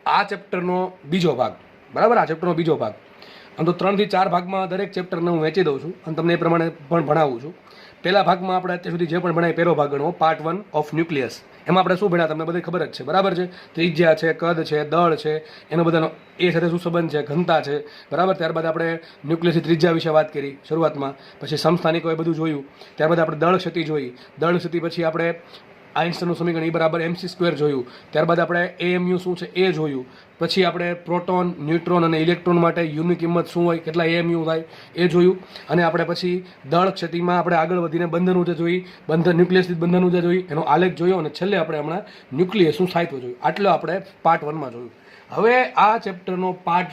આ ચેપ્ટરનો બીજો ભાગ. બરાબર, આ ચેપ્ટરનો બીજો ભાગ. આમ તો 3 થી 4 ભાગમાં દરેક ચેપ્ટરને હું વહેંચી દઉં છું અને તમને એ પ્રમાણે પણ ભણાવું છું. પહેલા ભાગમાં આપણે અત્યાર સુધી જે પણ ભણાય પહેલો ભાગ ગણવો, પાર્ટ 1 ઓફ ન્યુક્લિયસ. એમાં આપણે શું ભણ્યા તમને બધી ખબર જ છે. બરાબર છે, ત્રિજ્યા છે, કદ છે, દળ છે, એનો બધાનો એ સાથે શું સંબંધ છે, ઘનતા છે. બરાબર, ત્યારબાદ આપણે ન્યુક્લિયસની ત્રિજ્યા વિશે વાત કરી શરૂઆતમાં, પછી સમસ્થાનિકો એ બધું જોયું. ત્યારબાદ આપણે દળ ક્ષતિ જોઈ. દળ ક્ષતિ પછી આપણે આઇન્સ્ટાઈનનું સમીકરણ E બરાબર mc² જોયું. ત્યારબાદ આપણે AMU શું છે એ જોયું. પછી આપણે પ્રોટોન, ન્યુટ્રોન અને ઇલેક્ટ્રોન માટે યુની કિંમત શું હોય, કેટલા AMU થાય એ જોયું. અને આપણે પછી દળ ક્ષતિમાં આપણે આગળ વધીને બંધન ઉર્જા જોઈ, ન્યુક્લિયસથી બંધન ઉર્જા જોઈ, એનો આલેખ જોયો. અને છેલ્લે આપણે હમણાં ન્યુક્લિયસનું સ્થાયિત્વ જોયું. આટલો આપણે પાર્ટ 1માં જોયું. હવે આ ચેપ્ટરનો પાર્ટ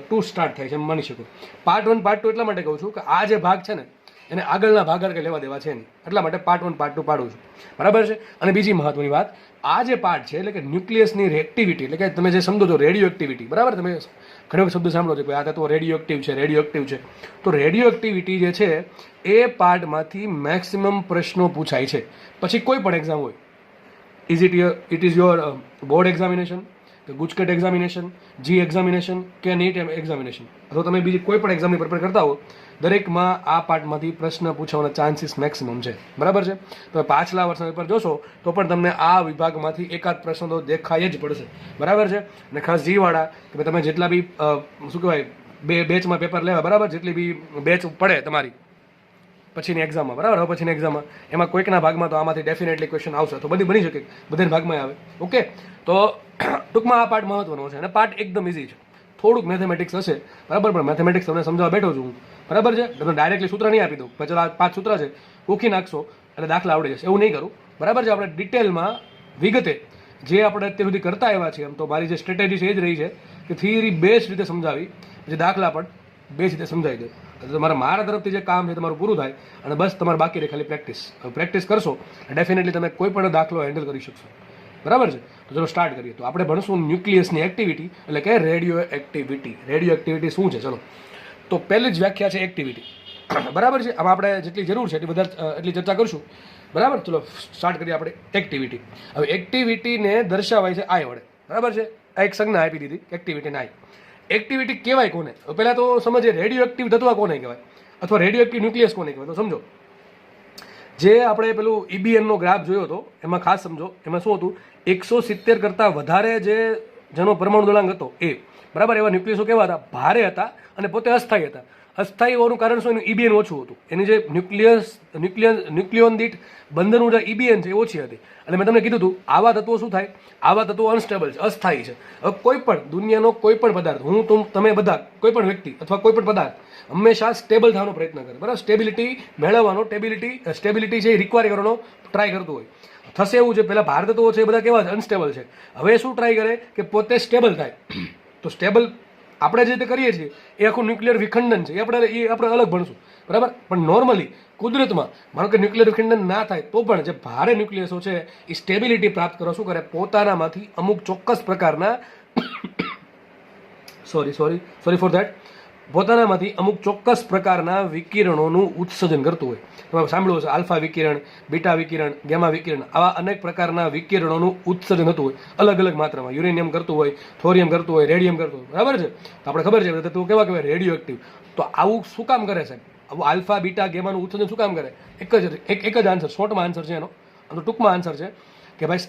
2 સ્ટાર્ટ થાય છે એમ માની શકો. પાર્ટ 1 પાર્ટ 2 એટલા માટે કહું છું કે આ જે ભાગ છે ને એને આગળના ભાગ કે લેવા દેવા છે નહીં, એટલા માટે પાર્ટ 1 પાર્ટ 2 પાડું છું. બરાબર છે. અને બીજી મહત્વની વાત, આ જે પાર્ટ છે એટલે કે ન્યુક્લિયસની એક્ટિવિટી, એટલે કે તમે જે સમજો છો રેડિયો એક્ટિવિટી. બરાબર, તમે ઘણી વખત શબ્દ સાંભળો છો કે આ તત્વો રેડિયો એક્ટિવ છે. તો રેડિયો એક્ટિવિટી જે છે એ પાર્ટમાંથી મેક્સિમમ પ્રશ્નો પૂછાય છે. પછી કોઈ પણ એક્ઝામ હોય, it is your board examination કે ગુજકેટ એક્ઝામિનેશન, જી એક્ઝામિનેશન કે નીટ એક્ઝામિનેશન, અથવા તમે બીજી કોઈ પણ એક્ઝામની પ્રિપેર કરતા હો, દરેકમાં આ પાર્ટમાંથી પ્રશ્ન પૂછવાના ચાન્સીસ મેક્સિમમ છે. બરાબર છે. તમે પાછલા વર્ષના પેપર જોશો તો પણ તમને આ વિભાગમાંથી એકાદ પ્રશ્ન તો દેખાય જ પડશે. બરાબર છે. અને ખાસ જીવાળા કે તમે જેટલા બી શું કહેવાય બેચમાં પેપર લેવા, બરાબર, જેટલી બી બેચ પડે તમારી પછીની એક્ઝામમાં, બરાબર, હવે પછીની એક્ઝામમાં એમાં કોઈકના ભાગમાં તો આમાંથી ડેફિનેટલી ક્વેશ્ચન આવશે. તો બની શકે બધાના ભાગમાં આવે. ઓકે, તો ટૂંકમાં આ પાર્ટ મહત્વનો છે અને પાર્ટ એકદમ ઇઝી છે. થોડુંક મેથેમેટિક્સ હશે, બરાબર, પણ મેથેમેટિક્સ તમને સમજાવવા બેઠો છું હું. બરાબર છે. તમને ડાયરેક્ટલી સૂત્ર નહીં આપી દઉં, પછી આ 5 સૂત્ર છે ઉખી નાખશો એટલે દાખલા આવડી જશે, એવું નહીં કરું. બરાબર છે. આપણે ડિટેલમાં વિગતે જે આપણે અત્યાર સુધી કરતા આવ્યા છીએ, એમ તો મારી જે સ્ટ્રેટેજી છે એ જ રહી છે કે થિયરી બેસ્ટ રીતે સમજાવી, જે દાખલા પણ બેસ્ટ રીતે સમજાવી દે. મારા તરફથી જે કામ છે તમારું પૂરું થાય અને બસ તમારે બાકી રહે ખાલી પ્રેક્ટિસ કરશો, ડેફિનેટલી તમે કોઈ પણ દાખલો હેન્ડલ કરી શકશો. બરાબર છે. તો ચલો સ્ટાર્ટ કરીએ. તો આપણે ભણશું ન્યુક્લિયસની એક્ટિવિટી, એટલે કે રેડિયો એક્ટિવિટી શું છે. ચલો, તો પહેલી જ વ્યાખ્યા છે એક્ટિવિટી. બરાબર છે. આમાં આપણે જેટલી જરૂર છે એટલી ચર્ચા કરશું. બરાબર, ચલો સ્ટાર્ટ કરીએ આપણે એક્ટિવિટી. હવે એક્ટિવિટીને દર્શાવાય છે આઈ વડે. બરાબર છે. આ એક સંજ્ઞા આપી દીધી એક્ટિવિટીને આઈ. એક્ટિવિટી કહેવાય કોને, પહેલાં તો સમજીએ રેડિયો એક્ટિવ તત્વ કોને કહેવાય અથવા રેડિયો એક્ટિવ ન્યુક્લિયસ કોને કહેવાય. તો સમજો, જે આપણે પેલું EBNનો ગ્રાફ જોયો હતો એમાં ખાસ સમજો, એમાં શું હતું, 170 કરતાં વધારે જેનો પરમાણુ દળાંક હતો એ, બરાબર, એવા ન્યુક્લિયસો કેવા હતા, ભારે હતા અને પોતે અસ્થાયી હતા. અસ્થાયી હોવાનું કારણ શું, એનું EBN ઓછું હતું. એની જે ન્યુક્લિયોન દીઠ બંધન ઉર્જા EBN છે એ ઓછી હતી. અને મેં તમને કીધું હતું આવા તત્વો શું થાય, આવા તત્વો અનસ્ટેબલ છે, અસ્થાયી છે. હવે કોઈ પણ દુનિયાનો કોઈ પણ પદાર્થ, તમે બધા કોઈ પણ વ્યક્તિ અથવા કોઈ પણ પદાર્થ હંમેશા સ્ટેબલ થવાનો પ્રયત્ન કરે. બરાબર, સ્ટેબિલિટી મેળવવાનો, સ્ટેબિલિટી છે એ રિક્વાયર કરવાનો ટ્રાય કરતો હોય. થશે એવું છે, પહેલાં ભાર તત્વો છે એ બધા કેવા છે, અનસ્ટેબલ છે. હવે શું ટ્રાય કરે કે પોતે સ્ટેબલ થાય. તો સ્ટેબલ આપણે જે રીતે કરીએ છીએ એ આખું ન્યુક્લિયર વિખંડન છે, એ આપણે અલગ ભણશું. બરાબર, પણ નોર્મલી કુદરતમાં માનો કે ન્યુક્લિયર વિખંડન ના થાય તો પણ જે ભારે ન્યુક્લિયસો છે એ સ્ટેબિલિટી પ્રાપ્ત કરવા શું કરે, પોતાનામાંથી અમુક ચોક્કસ પ્રકારના પોતાનામાંથી અમુક ચોક્કસ પ્રકારના વિકિરણોનું ઉત્સર્જન કરતું હોય. તમે સાંભળ્યું હશે આલ્ફા વિકિરણ, બીટા વિકિરણ, ગેમા વિકિરણ, આવા અનેક પ્રકારના વિકિરણોનું ઉત્સર્જન થતું હોય અલગ અલગ માત્રામાં. યુરેનિયમ કરતું હોય, થોરિયમ કરતું હોય, રેડિયમ કરતું હોય. બરાબર છે. તો આપણે ખબર છે તો કેવા કહેવાય, રેડિયો એક્ટિવ. તો આવું શું કામ કરે છે, આવું આલ્ફા બીટા ગેમાનું ઉત્સર્જન શું કામ કરે, એક જ આન્સર, શોર્ટમાં આન્સર છે એનો, ટૂંકમાં આન્સર છે કે ભાઈ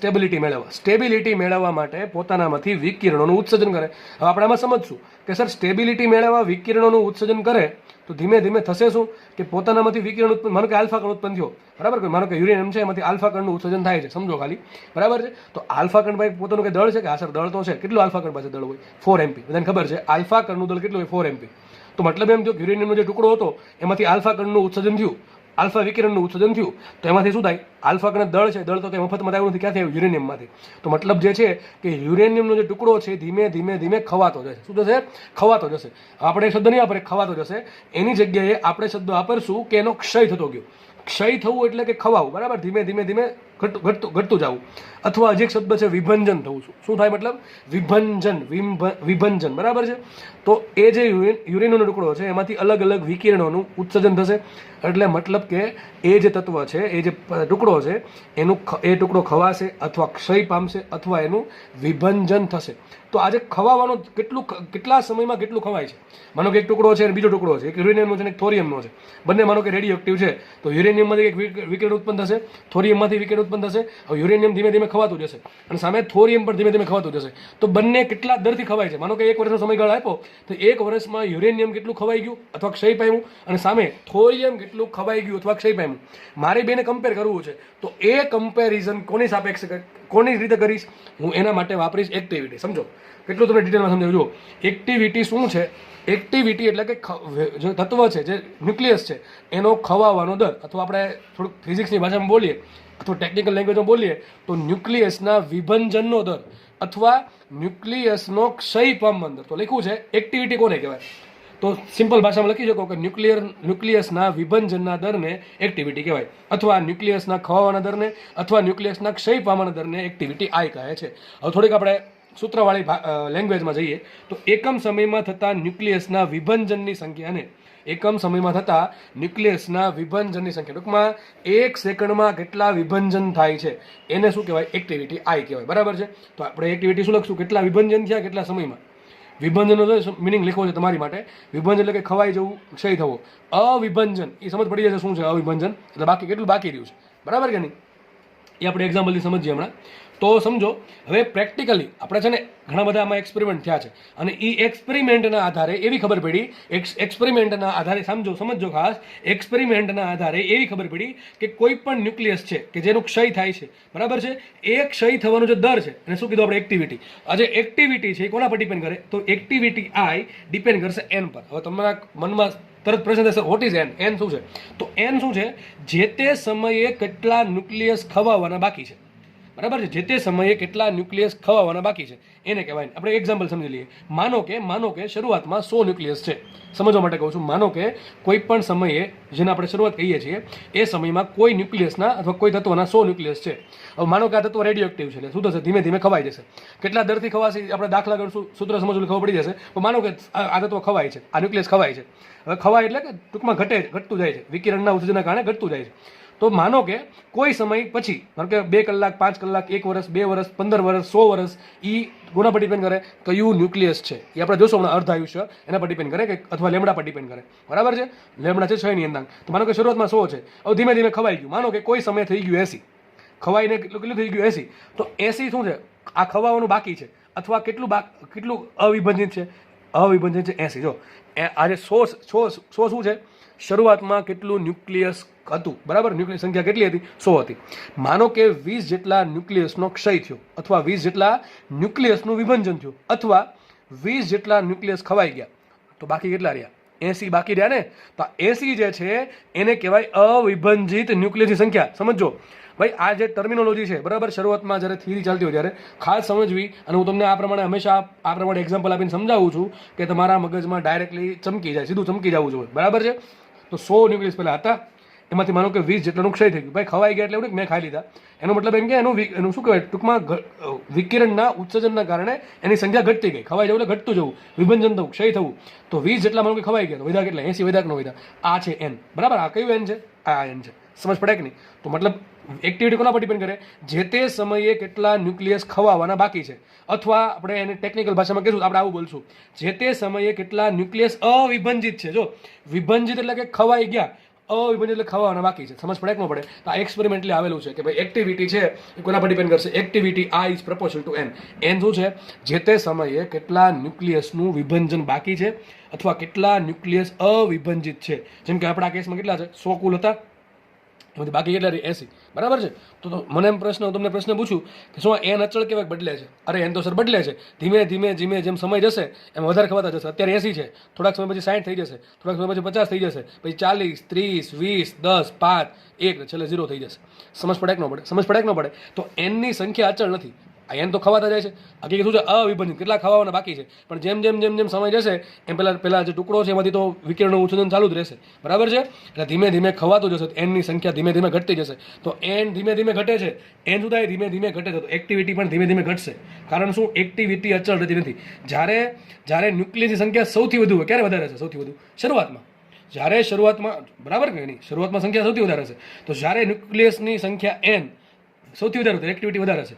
સ્ટેબિલિટી મેળવવા માટે પોતાનામાંથી વિકિરણોનું ઉત્સર્જન કરે. હવે આપણે આમાં સમજશું કે સર સ્ટેબિલિટી મેળવવા વિકિરણોનું ઉત્સર્જન કરે તો ધીમે ધીમે થશે શું કે પોતાનામાંથી વિકિરણ ઉત્પન્ન, માનો કે આલ્ફા કણ ઉત્પન્ન થયો, બરાબર, માનો કે યુરેનિયમ છે એમાંથી આલ્ફા કણનું ઉત્સર્જન થાય છે, સમજો ખાલી, બરાબર છે. તો આલ્ફા કણ પાસે પોતાનું કે દળ છે કે સર દળ તો છે, કેટલું આલ્ફા કણ પાસે દળ હોય 4 MP, બધાને ખબર છે આલ્ફા કણનું દળ કેટલું હોય 4 MP. તો મતલબ એમ થયો યુરેનિયમનો જે ટુકડો હતો એમાંથી આલ્ફા કણનું ઉત્સર્જન થયું, આલ્ફા વિકિરણનું ઉત્સર્જન થયું, તો એમાંથી શું થાય, આલ્ફા કણ દળ છે, દળ તો કંઈ મફતમાં આવ્યું નથી, ક્યાંથી આવ્યું, યુરેનિયમમાંથી. તો મતલબ જે છે કે યુરેનિયમનો જે ટુકડો છે ધીમે ધીમે ધીમે ખવાતો જશે. શું થશે? ખવાતો જશે. આપણે શબ્દ નહીં વાપરે ખવાતો જશે, એની જગ્યાએ આપણે શબ્દ વાપરશું કે એનો ક્ષય થતો ગયો. ક્ષય થવું એટલે કે ખવાવું, બરાબર, ધીમે ધીમે ધીમે ઘટતું જવું. અથવા હજી એક શબ્દ છે વિભંજન થવું. શું થાય મતલબ? વિભંજન, બરાબર છે. તો એ જે યુરેનિયમનો ટુકડો છે એમાંથી અલગ અલગ વિકિરણોનું ઉત્સર્જન થશે. એટલે મતલબ કે એ જે તત્વ છે, એ જે ટુકડો છે એનું એ ટુકડો ખવાશે અથવા ક્ષય પામશે અથવા એનું વિભંજન થશે. તો આજે ખવાવાનો કેટલા સમયમાં કેટલું ખવાય છે? માનો કે એક ટુકડો છે અને બીજો ટુકડો છે, એક યુરેનિયમનો છે અને એક થોરિયમનો છે, બંને માનો કે રેડિયો એક્ટિવ છે, તો યુરેનિયમમાંથી એક વિકિરણ ઉત્પન્ન થશે, થોરિયમમાંથી વિકિરણ ઉત્પન્ન થશે. હવે યુરેનિયમ ધીમે ધીમે ખવાતું જશે અને સામે થોરિયમ પણ ધીમે ધીમે ખવાતું જશે. તો બંને કેટલા દરથી ખવાય છે? માનો કે 1 વર્ષનો સમયગાળો આપ્યો તો 1 વર્ષમાં યુરેનિયમ કેટલું ખવાઈ ગયું અથવા ક્ષય પામ્યું અને સામે થોરિયમ કેટલું ખવાઈ ગયું અથવા ક્ષય પામ્યું. મારે બેને કમ્પેર કરવું છે, તો એ કમ્પેરિઝન કોની સાપેક્ષે, કોની રીતે કરીશ? હું એના માટે વાપરીશ એક્ટિવિટી. સમજો કેટલું તમને ડિટેલમાં સમજાવું. જો એક્ટિવિટી શું છે, એક્ટિવિટી એટલે કે જે તત્વ છે, જે ન્યુક્લિયસ છે એનો ખવાવાનો દર, અથવા આપણે થોડુંક ફિઝિક્સની ભાષામાં બોલીએ અથવા ટેકનિકલ લેંગ્વેજમાં બોલીએ તો ન્યુક્લિયસના વિભંજનનો દર અથવા ન્યુક્લિયસનો ક્ષય પામવાનો દર. તો લખ્યું છે એક્ટિવિટી કોને કહેવાય? તો સિમ્પલ ભાષામાં લખી શકો કે ન્યુક્લિયસના વિભંજનના દરને એક્ટિવિટી કહેવાય, અથવા ન્યુક્લિયસના ખવાવાના દરને અથવા ન્યુક્લિયસના ક્ષય પામવાના દરને એક્ટિવિટી આઈ કહે છે. હવે થોડીક આપણે સૂત્રવાળી લેંગ્વેજમાં જઈએ તો એકમ સમયમાં થતા ન્યુક્લિયસના વિભંજનની સંખ્યાને એકમ સમયમાં થતા ન્યુક્લિયસના વિભંજનની સંખ્યા, ટૂંકમાં 1 સેકન્ડમાં કેટલા વિભંજન થાય છે એને શું કહેવાય? એક્ટિવિટી આઈ કહેવાય, બરાબર છે. તો આપણે એક્ટિવિટી શું લખશું? કેટલા વિભંજન થયા કેટલા સમયમાં. વિભંજનનો મિનિંગ લખવો છે તમારી માટે. વિભંજન એટલે કે ખવાઈ જવું, ક્ષય થવો. અવિભંજન એ સમજ પડી જશે શું છે અવિભંજન, એટલે બાકી કેટલું બાકી રહ્યું છે, બરાબર કે નહીં, એ આપણે એક્ઝામ્પલથી સમજીએ હમણાં. તો સમજો હવે પ્રેક્ટિકલી આપણે છે ને ઘણા બધા આમાં એક્સપેરિમેન્ટ થયા છે અને એ એક્સપેરિમેન્ટના આધારે એવી ખબર પડી, એક્સપેરિમેન્ટના આધારે સમજો ખાસ, એક્સપેરિમેન્ટના આધારે એવી ખબર પડી કે કોઈ પણ ન્યુક્લિયસ છે કે જેનું ક્ષય થાય છે, બરાબર છે, એ ક્ષય થવાનો જે દર છે એને શું કીધું આપણે? એક્ટિવિટી. આજે એક્ટિવિટી છે એ કોના પર ડિપેન્ડ કરે? તો એક્ટિવિટી આઈ ડિપેન્ડ કરશે એન પર. હવે તમારા મનમાં તરત પ્રશ્ન થશે વોટ ઇઝ એન? એન શું છે? તો એન શું છે? જે તે સમયે કેટલા ન્યુક્લિયસ ખવાવાના બાકી છે, બરાબર છે, જે તે સમયે કેટલા ન્યુક્લિયસ ખવાવાના બાકી છે એને કહેવાય. આપણે એક્ઝામ્પલ સમજી લઈએ. માનો કે શરૂઆતમાં 100 ન્યુક્લિયસ છે. સમજવા માટે કહું છું. માનો કે કોઈ પણ સમયે, જેને આપણે શરૂઆત કહીએ છીએ, એ સમયમાં કોઈ ન્યુક્લિયસના અથવા કોઈ તત્વના 100 ન્યુક્લિયસ છે. હવે માનો કે આ તત્વ રેડિયો એક્ટિવ છે, એટલે શું થશે? ધીમે ધીમે ખવાઈ જશે. કેટલા દરથી ખવાશે આપણે દાખલા કરશું, સૂત્ર સમજવું ખબર પડી જશે. તો માનો કે આ તત્વ ખવાય છે, આ ન્યુક્લિયસ ખવાય છે. હવે ખવાય એટલે કે ટૂંકમાં ઘટતું જાય છે, વિકિરણના ઉત્સર્જનના કારણે ઘટતું જાય છે. તો માનો કે કોઈ સમય પછી, માનો કે 2 કલાક, 5 કલાક, 1 વર્ષ, 2 વર્ષ, 15 વર્ષ, 100 વર્ષ, એ કોના પર ડિપેન્ડ કરે? કયું ન્યુક્લિયસ છે એ આપણે જોશું હમણાં. અર્ધ આયુષ્ય એના પર ડિપેન્ડ કરે કે અથવા લેમડા પર ડિપેન્ડ કરે, બરાબર છે. લેમડા છે 6 ની અંદાંક. તો માનો કે શરૂઆતમાં 100 છે, હવે ધીમે ધીમે ખવાઈ ગયું. માનો કે કોઈ સમય થઈ ગયું 80, ખવાઈને કેટલું થઈ ગયું? 80. તો 80 શું છે? આ ખવાવાનું બાકી છે અથવા કેટલું અવિભંજિત છે? અવિભંજિત છે 80. જો આજે 100 શું છે? શરૂઆતમાં કેટલું ન્યુક્લિયસ હતું, બરાબર? ન્યુક્લિયસ સંખ્યા કેટલી હતી? 100 હતી. માનો કે 20 જેટલા ન્યુક્લિયસનો ક્ષય થયો અથવા 20 જેટલા ન્યુક્લિયસનું વિભંજન થયું અથવા 20 જેટલા ન્યુક્લિયસ ખવાઈ ગયા, તો બાકી કેટલા રહ્યા? 80 બાકી રહ્યા ને. તો 80 જે છે એને કહેવાય અવિભંજિત ન્યુક્લિયસની સંખ્યા. સમજો ભાઈ, આ જે ટર્મિનોલોજી છે, બરાબર, શરૂઆતમાં જ્યારે થિયરી ચાલતી હોય ત્યારે ખાસ સમજવી. અને હું તમને આ પ્રમાણે હંમેશા આ પ્રમાણે એક્ઝામ્પલ આપીને સમજાવું છું કે તમારા મગજમાં ડાયરેક્ટલી ચમકી જાય, સીધું ચમકી જવું જોઈએ, બરાબર છે. તો 100 ન્યુક્લિયસ પહેલાં હતા, એમાંથી માનો કે 20 જેટલાનું ક્ષય થઈ ગયું. ભાઈ ખવાઈ ગયા એટલે એવું મેં ખાઈ લીધા, એનો મતલબ એમ કે એનું શું કહેવાય? ટૂંકમાં વિકિરણના ઉત્સર્જનના કારણે એની સંખ્યા ઘટતી ગઈ. ખવાઈ જવું એટલે ઘટતું જવું, વિભંજન થવું, ક્ષય થવું. તો 20 જેટલા માનો કે ખવાઈ ગયા, તો વધ્યા કેટલા? 80 વધ્યા કે ન વધ્યા? આ છે એન, બરાબર. આ કયું એન છે? આ એન છે. સમજ પડે કે નહીં? તો મતલબ એક્ટિવિટી કોના પર ડિપેન્ડ કરે? જે તે સમયે કેટલા ન્યુક્લિયસ ખવાવાના બાકી છે, અથવા આપણે એને ટેકનિકલ ભાષામાં કહીશું, આપણે આવું બોલશું, જે તે સમયે કેટલા ન્યુક્લિયસ અવિભંજિત છે. જો વિભંજિત એટલે કે ખવાઈ ગયા, અવિભાજિત એટલે ખાવાના બાકી છે. સમજ પડે કે ન પડે? તો આ એક્સપેરિમેન્ટલી આવેલું છે કે ભાઈ એક્ટિવિટી છે એ કોના પર ડિપેન્ડ કરશે? Activity I is proportional two n. n શું છે? જે તે સમયે કેટલા ન્યુક્લિયસનું વિભંજન બાકી છે અથવા કેટલા ન્યુક્લિયસ અવિભંજિત છે. જેમ કે આપણા કેસમાં કેટલા છે? 100 કુલ હતા, એમાંથી બાકી કેટલા રહી? 80. બરાબર છે. તો મને એમ તમને પ્રશ્ન પૂછું કે શું n અચળ કેવાય બદલે છે? અરે n તો સર બદલે છે. ધીમે ધીમે જેમ સમય જશે એમ વધારે ખવાતા જશે. અત્યારે 80 છે, થોડાક સમય પછી 60 થઈ જશે, થોડાક સમય પછી 50 થઈ જશે, પછી 40, 30, 20, 10, 5, 1 છેલ્લે 0 થઈ જશે. સમજ પડે કે ન પડે? સમજ પડે કે ન પડે? તો n ની સંખ્યા અચળ નથી. આ n તો ખવાતા જાય છે. હકીકત શું છે? અવિભાજિત કેટલા ખવાના બાકી છે. પણ જેમ સમય જશે એમ પેલા જે ટુકડો છે એમાંથી તો વિકિરણનું ઉત્સર્જન ચાલુ જ રહેશે. બરાબર છે? એટલે ધીમે ધીમે ખવાતું જશે. n ની સંખ્યા ધીમે ધીમે ઘટતી જશે. તો n ધીમે ધીમે ઘટે છે. n શું થાય? ધીમે ધીમે ઘટે છે. તો એક્ટિવિટી પણ ધીમે ધીમે ઘટશે. કારણ શું? એક્ટિવિટી અચળ રહેતી નથી. જ્યારે ન્યુક્લિયસની સંખ્યા સૌથી વધુ હોય, ક્યારે વધારે છે? સૌથી વધુ શરૂઆતમાં. જ્યારે શરૂઆતમાં, બરાબર કે નહીં? શરૂઆતમાં સંખ્યા સૌથી વધારે છે. તો જ્યારે ન્યુક્લિયસની સંખ્યા n સૌથી વધારે તો એક્ટિવિટી વધારે છે.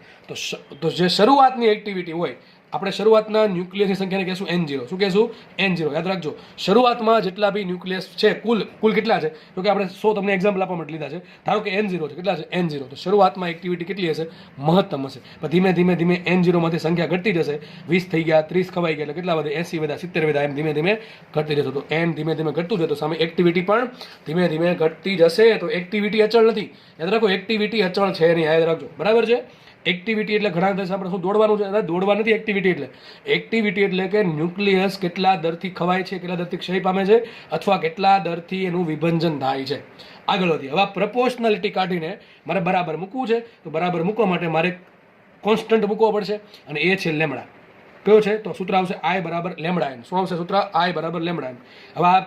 તો જે શરૂઆતની એક્ટિવિટી હોય, આપણે શરૂઆતના ન્યુક્લિયસની સંખ્યાને કહેશું n0. શું કહેશું? n0. યાદ રાખજો, શરૂઆતમાં જેટલા બી ન્યુક્લિયસ છે કુલ કેટલા છે? તો કે આપણે 100 તમને એક્ઝામ્પલ આપવા માટે લીધા છે. ધારો કે n0 છે. કેટલા છે? n0. તો શરૂઆતમાં એક્ટિવિટી કેટલી હશે? મહત્તમ હશે. પણ ધીમે n0 માંથી સંખ્યા ઘટતી જશે. 20 થઈ ગયા, 30 ખવાઈ ગયા, એટલે કેટલા વધે? 80 વધ્યા, 70 વધ્યા, એમ ધીમે ધીમે ઘટતી જશે. તો n ધીમે ધીમે ઘટતું જશે. સામે એક્ટિવિટી પણ ધીમે ધીમે ઘટતી જશે. તો એક્ટિવિટી અચળ નથી. યાદ રાખો, એક્ટિવિટી અચળ છે નહીં. યાદ રાખજો. બરાબર છે? એક્ટિવિટી એટલે ઘણા દિવસ આપણે શું દોડવાનું છે? દોડવા નથી એક્ટિવિટી એટલે કે ન્યુક્લિયસ કેટલા દરથી ખવાય છે, કેટલા દરથી ક્ષય પામે છે, અથવા કેટલા દરથી એનું વિભંજન થાય છે. આગળ વધીએ. હવે પ્રપોર્શનાલિટી કાઢીને મારે બરાબર મૂકવું છે. તો બરાબર મૂકવા માટે મારે કોન્સ્ટન્ટ મૂકવો પડશે, અને એ છે લેમડા. કયો છે? તો સૂત્ર આવશે I બરાબર લેમડા n. શું આવશે સૂત્ર? I બરાબર લેમડા n. હવે આ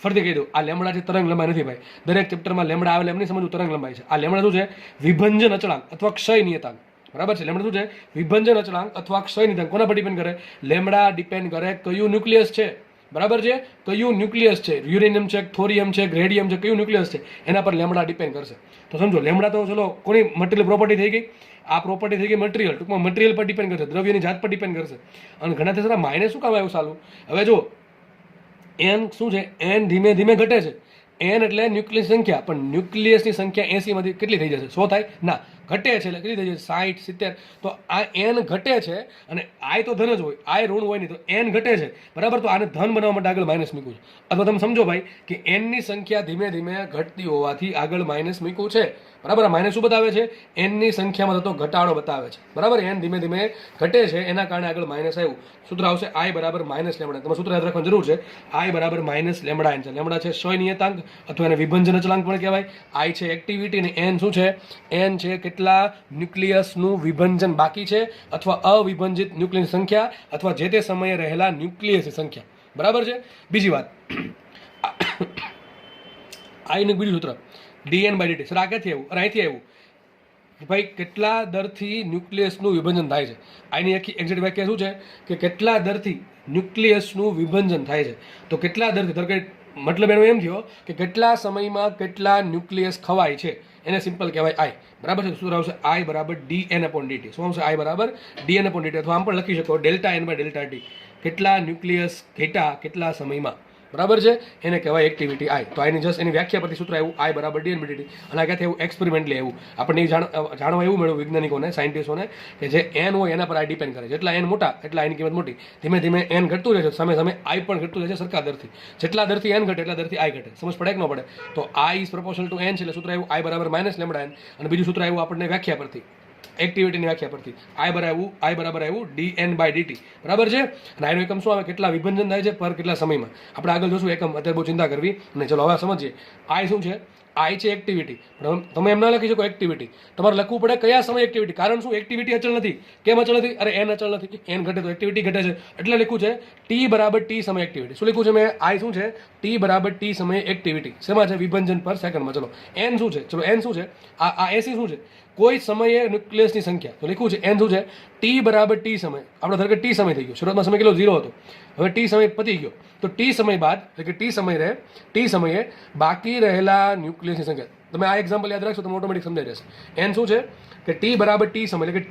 ફરીથી કહી દઉં, આ લેમડા છે તરંગ લંબાઈ નથી ભાઈ. દરેક ચેપ્ટરમાં લેમડા આવે એમ નહીં સમજવું તરંગ લંબાઈ છે. આ લેમડા શું છે? વિભંજન અચળાંક અથવા ક્ષય નિયતાંક. બરાબર છે? લેમડા શું છે? વિભંજન અચળાંક અથવા ક્ષય નિયતાંક. કોના પર ડિપેન્ડ કરે? લેમડા ડિપેન્ડ કરે કયું ન્યુક્લિયસ છે. બરાબર છે? કયું ન્યુક્લિયસ છે? યુરેનિયમ છે, થોરિયમ છે, રેડિયમ છે, કયું ન્યુક્લિયસ છે એના પર લેમડા ડિપેન્ડ કરશે. તો સમજો, લેમડા તો ચલો કોની મટીરિયલ પ્રોપર્ટી થઈ ગઈ? આ પ્રોપર્ટી થઈ ગઈ મટીરિયલ. ટૂંકમાં મટીરિયલ પર ડિપેન્ડ કરશે, દ્રવ્યની જાત પર ડિપેન્ડ કરશે. અને ઘણા થશે માઇનસ શું કામ આવ્યું સાલું? હવે જો n શું છે? n ધીમે ધીમે ઘટે છે. n એટલે ન્યુક્લિયસ સંખ્યા, પણ ન્યુક્લિયસની સંખ્યા 80 માંથી કેટલી થઈ જશે? 100 થાય? ના, ઘટે છે. એટલે કેટલી થઈ જશે? 60, 70. તો આ n ઘટે છે, અને I તો ધન જ હોય, I ઋણ હોય નહીં. તો n ઘટે છે. બરાબર? તો આને ધન બનાવવા માટે આગળ માઇનસ મૂક્યું છે. અથવા તમે સમજો ભાઈ કે n ની સંખ્યા ધીમે ધીમે ઘટતી હોવાથી આગળ માઇનસ મૂક્યું છે. બરાબર? આ માઇનસ શું બતાવે છે? n ની સંખ્યામાં થતો ઘટાડો બતાવે છે. બરાબર? n ધીમે ધીમે ઘટે છે, એના કારણે આગળ માઇનસ આવ્યું. સૂત્ર આવશે I બરાબર માઇનસ લેમડા. તમે સૂત્ર યાદ રાખવાની જરૂર છે. I બરાબર માઇનસ લેમડા n છે. લેમડા છે ક્ષય નિયતાંક અથવા એને વિભંજન અચળાંક પણ કહેવાય. I છે એક્ટિવિટી, અને n શું છે? n છે કેટલા ન્યુક્લિયસનું વિભંજન બાકી છે અથવા અવિભંજિત ન્યુક્લિયસની સંખ્યા અથવા જે તે સમયે રહેલા ન્યુક્લિયસની સંખ્યા. બરાબર છે? બીજી વાત, I નું બીજું સૂત્ર dn/dt. સર આ ક્યાંથી આવ્યું? અરે અહીંથી આવ્યું ભાઈ. કેટલા દરથી ન્યુક્લિયસનું વિભંજન થાય છે? આની આખી એક્ઝેક્ટ વ્યાખ્યા શું છે? કે કેટલા દરથી ન્યુક્લિયસનું વિભંજન થાય છે. તો કેટલા દરથી, ધારો કે મતલબ એનો એમ થયો કે કેટલા સમયમાં કેટલા ન્યુક્લિયસ ખવાય છે, એને સિમ્પલ કહેવાય I. બરાબર છે? સૂત્ર આવશે I બરાબર dn/dt. શું આવશે? I બરાબર dn/dt. અથવા આમ પણ લખી શકો ΔN/ΔT. કેટલા ન્યુક્લિયસ ઘટ્યા કેટલા સમયમાં. બરાબર છે? એને કહેવાય એક્ટિવિટી I. તો આની જસ્ટ એની વ્યાખ્યા પરથી સૂત્ર આવ્યું I બરાબર dn/dt. અને આ ક્યાંથી એવું? એક્સપેરિમેન્ટલી આવ્યું. આપણને જાણવા એવું મળ્યું વૈજ્ઞાનિકોને, સાયન્ટિસ્ટોને, કે જે n હોય એના પર I ડિપેન્ડ કરે. જેટલા n મોટા એટલા I ની કિંમત મોટી. ધીમે ધીમે n ઘટતું જાય છે, સામે I પણ ઘટતું જાય છે સરખા દરથી. જેટલા દરથી n ઘટે એટલા દરથી I ઘટે. સમજ પડે કે ન પડે? તો I is proportional two n છે. એટલે સૂત્ર આવ્યું I બરાબર માઇનસ લેમડા n. અને બીજું સૂત્ર આવ્યું આપણને વ્યાખ્યા પરથી, એક્ટિવિટીની વ્યાખ્યા પરથી. I બરાબર આવ્યું dn/dt. બરાબર છે? અને આનો એકમ શું આવે? કેટલા વિભંજન થાય છે પર કેટલા સમયમાં. આપણે આગળ જોશું એકમ, અત્યારે બહુ ચિંતા કરવી નહીં. ચલો હવે સમજીએ. I શું છે? I છે એક્ટિવિટી. તમે એમ ના લખી શકો એક્ટિવિટી. તમારે લખવું પડે કયા સમય એક્ટિવિટી. કારણ શું? એક્ટિવિટી અચળ નથી. કેમ અચળ નથી? અરે n અચળ નથી. n ઘટે તો એક્ટિવિટી ઘટે છે. એટલે લખ્યું છે t બરાબર t સમય એક્ટિવિટી. શું લખ્યું છે મેં? I શું છે? t બરાબર t સમય એક્ટિવિટી. શેમાં છે? વિભંજન પર સેકન્ડમાં. ચલો n શું છે? ચલો n શું છે? આ 80 શું છે? કોઈ સમયે ન્યુક્લિયસની સંખ્યા. તો લખ્યું છે n શું છે? t બરાબર t સમય. આપણો ધારો કે t સમય થઈ ગયો. શરૂઆતમાં સમય કેટલો? 0 હતો. હવે t સમય પતી ગયો. તો t સમય બાદ, એટલે કે t સમયે બાકી રહેલા ન્યુક્લિયસની સંખ્યા. તમે આ એક્ઝામ્પલ યાદ રાખશો તો ઓટોમેટિક સમજાઈ રહેશે. n શું છે? કે t બરાબર t સમય, એટલે કે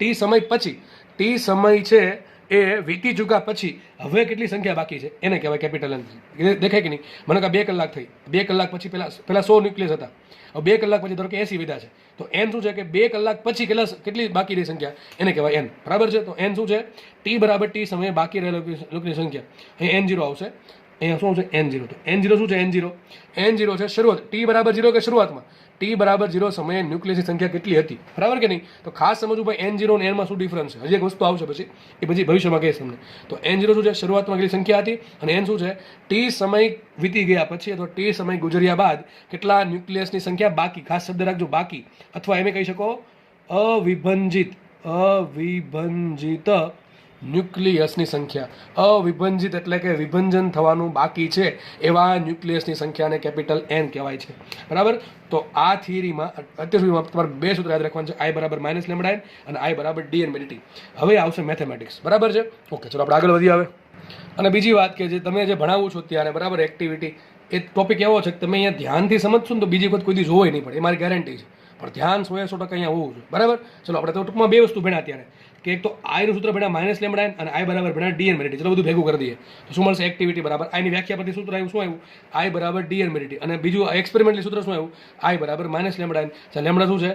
t સમય પછી t સમય છે એ વીતી ચૂક્યા પછી હવે કેટલી સંખ્યા બાકી છે એને કહેવાય કેપિટલ એન. દેખાય કે નહીં? મને કહે 2 કલાક થઈ, 2 કલાક પછી પહેલા 100 ન્યુક્લિયસ હતા, હવે 2 કલાક પછી ધારો કે 80 વિધા છે, તો એન શું છે કે 2 કલાક પછી કેટલી બાકી રહી સંખ્યા એને કહેવાય એન. બરાબર છે? તો એન શું છે? ટી બરાબર ટી સમયે બાકી રહેલા લોકોની સંખ્યા. અહીં N0 આવશે, અહીંયા શું છે? N0. તો N0 શું છે? N0 છે શરૂઆત. ટી બરાબર 0 કે શરૂઆતમાં? ટી બરાબર 0 સમયે ન્યુક્લિયસની સંખ્યા કેટલી હતી? બરાબર કે નહીં? તો ખાસ સમજવું ભાઈ N0 અને N માં શું ડિફરન્સ છે. હજી એક વસ્તુ આવશે પછી, એ પછી ભવિષ્યમાં કહીશ તમને. તો N0 શું છે? શરૂઆતમાં કેટલી સંખ્યા હતી, અને N શું છે? ટી સમય વીતી ગયા પછી અથવા ટી સમય ગુજર્યા બાદ કેટલા ન્યુક્લિયસની સંખ્યા બાકી. ખાસ શબ્દ રાખજો, બાકી, અથવા એમ કહી શકો અવિભંજિત ન્યુક્લિયસની સંખ્યા. અવિભંજિત એટલે કે વિભંજન થવાનું બાકી છે એવા ન્યુક્લિયસની સંખ્યાને કેપિટલ એન કહેવાય છે. બરાબર? તો આ થિયરીમાં અત્યાર સુધીમાં તમારે 2 સૂત્ર યાદ રાખવાનું છે, I બરાબર -λn અને I બરાબર dn by dt. હવે આવશે મેથેમેટિક્સ. બરાબર છે? ઓકે, ચલો આપણે આગળ વધીએ હવે. અને બીજી વાત કે જે તમે જે ભણાવું છો ત્યારે, બરાબર, એક્ટિવિટી, એ ટોપિક એવો છે કે તમે અહીંયા ધ્યાનથી સમજશો ને તો બીજી વખત કોઈ દી જોવો નહીં પડે, એ મારી ગેરંટી છે. પણ ધ્યાન 100% અહીંયા હોવું જોઈએ. બરાબર? ચલો આપણે તો ટૂંકમાં 2 વસ્તુ ભણ્યા ત્યારે, કે એક તો આઈનું સૂત્ર ભણ્યા -λn અને I બરાબર ભણ્યા dn by dt. ચલો બધું ભેગું કરી દઈએ તો શું મળશે? એક્ટિવિટી બરાબર આની વ્યાખ્યા પરથી સૂત્ર આવ્યું, શું આવ્યું? I બરાબર dn by dt. અને બીજું એક્સપેરિમેન્ટલી સૂત્ર શું આવ્યું? I બરાબર -λn. લેમડા શું છે?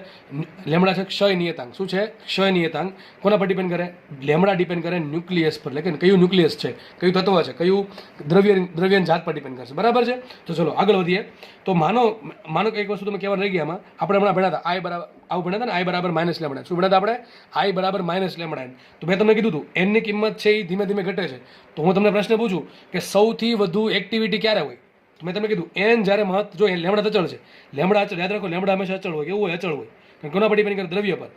લેમડા છે ક્ષય નિયતાંક. શું છે? ક્ષય નિયતાંક. કોના પર ડિપેન્ડ કરે? લેમડા ડિપેન્ડ કરે ન્યુક્લિયસ પર, એટલે કે કયું ન્યુક્લિયસ છે, કયું તત્વ છે, કયું દ્રવ્યની જાત પર ડિપેન્ડ કરશે. બરાબર છે? તો ચલો આગળ વધીએ. તો માનો કે એક વસ્તુ તમે કહેવાનું રહી ગયા આમાં, આપણે હમણાં ભણ્યા હતા I બરાબર આવું ભણ્યા હતા ને, I બરાબર -λn. શું ભણ્યા હતા આપણે? I બરાબર -λn. તો મેં તમને કીધું હતું એનની કિંમત છે એ ધીમે ધીમે ઘટે છે. તો હું તમને પ્રશ્ન પૂછું કે સૌથી વધુ એક્ટિવિટી ક્યારે હોય? તો મેં તમને કીધું એન જ્યારે જો લેમડા અચળ છે, લેમડા અચળ, યાદ રાખો લેમડા હંમેશા અચળ હોય. કેવું હોય? અચળ હોય. કોના પર ડિપેન્ડ કરે? દ્રવ્ય પર.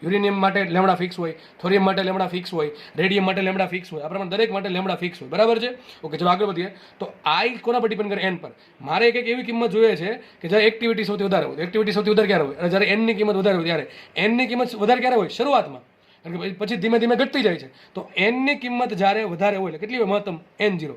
યુરેનિયમ માટે લેમડા ફિક્સ હોય, થોરિયમ માટે લેમડા ફિક્સ હોય, રેડિયમ માટે લેમડા ફિક્સ હોય, આ પ્રમાણે દરેક માટે લેમડા ફિક્સ હોય. બરાબર છે? ઓકે, ચલો આગળ વધીએ. તો I કોના પર ડિપેન્ડ કરે? એન પર. મારે એક એવી કિંમત જોઈએ છે કે જ્યારે એક્ટિવિટી સૌથી વધારે હોય. એક્ટિવિટી સૌથી વધારે ક્યારે હોય? અને જ્યારે એનની કિંમત વધારે હોય ત્યારે. એનની કિંમત વધારે ક્યારે હોય? શરૂઆતમાં. કારણ કે પછી ધીમે ધીમે ઘટતી જાય છે. તો એનની કિંમત જ્યારે વધારે હોય એટલે કેટલી હોય? મહત્તમ N0.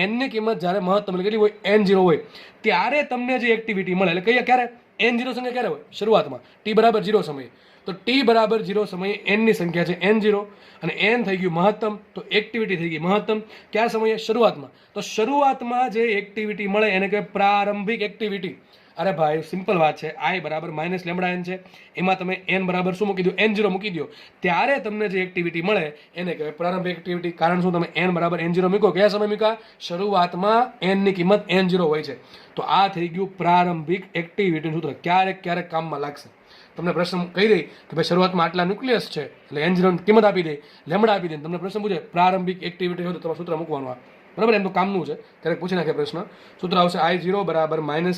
એનની કિંમત જ્યારે મહત્તમ એટલે કેટલી હોય? N0 હોય. ત્યારે તમને જે એક્ટિવિટી મળે એટલે કહીએ ક્યારે? N0 સંખ્યા ક્યારે હોય? શરૂઆતમાં. ટી બરાબર 0 સમયે. તો ટી બરાબર 0 સમયે એનની સંખ્યા છે N0 અને એન થઈ ગયું મહત્તમ. તો એક્ટિવિટી થઈ ગઈ મહત્તમ. કયા સમયે? શરૂઆતમાં. તો શરૂઆતમાં જે એક્ટિવિટી મળે એને કહેવાય પ્રારંભિક એક્ટિવિટી. અરે ભાઈ સિમ્પલ વાત છે. I બરાબર -λn છે, એમાં તમે n બરાબર શું મૂકી દો? N0 મૂકી દો. ત્યારે તમને જે એક્ટિવિટી મળે એને કહેવાય પ્રારંભિક એક્ટિવિટી. કારણ શું? તમે n બરાબર N0 મૂકો. કયા સમય મૂકા? શરૂઆતમાં n ની કિંમત N0 હોય છે. તો આ થઈ ગયું પ્રારંભિક એક્ટિવિટીનું સૂત્ર. ક્યારેક કામમાં લાગશે. તમને પ્રશ્ન કહી દઈ કે ભાઈ શરૂઆતમાં આટલા ન્યુક્લિયસ છે એટલે N0 ની કિંમત આપી દે, લેમડા આપી દે. તમને પ્રશ્ન પૂછે પ્રારંભિક એક્ટિવિટી હોય તો તમારે સૂત્ર મૂકવાનું. આ બરાબર? એમ તો કામનું છે. ક્યારેક પૂછી નાખે પ્રશ્ન. સૂત્ર આવશે I0 બરાબર -λn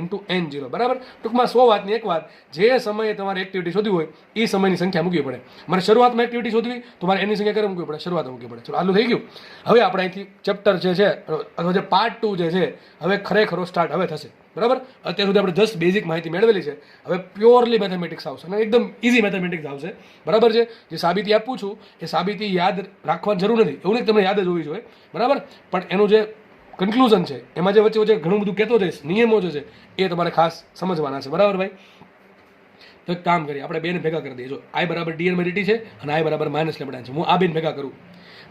× N0. બરાબર? ટૂંકમાં 100 વાતની એક વાત, જે સમયે તમારે એક્ટિવિટી શોધવી હોય એ સમયની સંખ્યા મૂકવી પડે. મારે શરૂઆતમાં એક્ટિવિટી શોધવી તો મારે એની સંખ્યા ક્યારે મૂકવી પડે? શરૂઆતમાં મૂકવી પડે. ચલો આટલું થઈ ગયું. હવે આપણે અહીંથી ચેપ્ટર જે છે અથવા જે પાર્ટ 2 જે છે હવે ખરેખરો સ્ટાર્ટ હવે થશે. બરાબર? અત્યાર સુધી આપણે જસ્ટ બેઝિક માહિતી મેળવેલી છે. હવે પ્યોરલી મેથેમેટિક્સ આવશે અને એકદમ ઇઝી મેથેમેટિક્સ આવશે. બરાબર છે? જે સાબિતી આપું છું એ સાબિતી યાદ રાખવાની જરૂર નથી, એવું નહીં તમને યાદ જ હોવી જોઈએ. બરાબર? પણ એનું જે કન્ક્લુઝન છે એમાં જે વચ્ચે ઘણું બધું કહેતો જઈશ, નિયમો જે છે એ તમારે ખાસ સમજવાના છે. બરાબર ભાઈ? તો એક કામ કરીએ, આપણે બેને ભેગા કરી દઈએ. જો I બરાબર dn by dt છે અને I બરાબર -λn છે. હું આ બેન ભેગા કરું.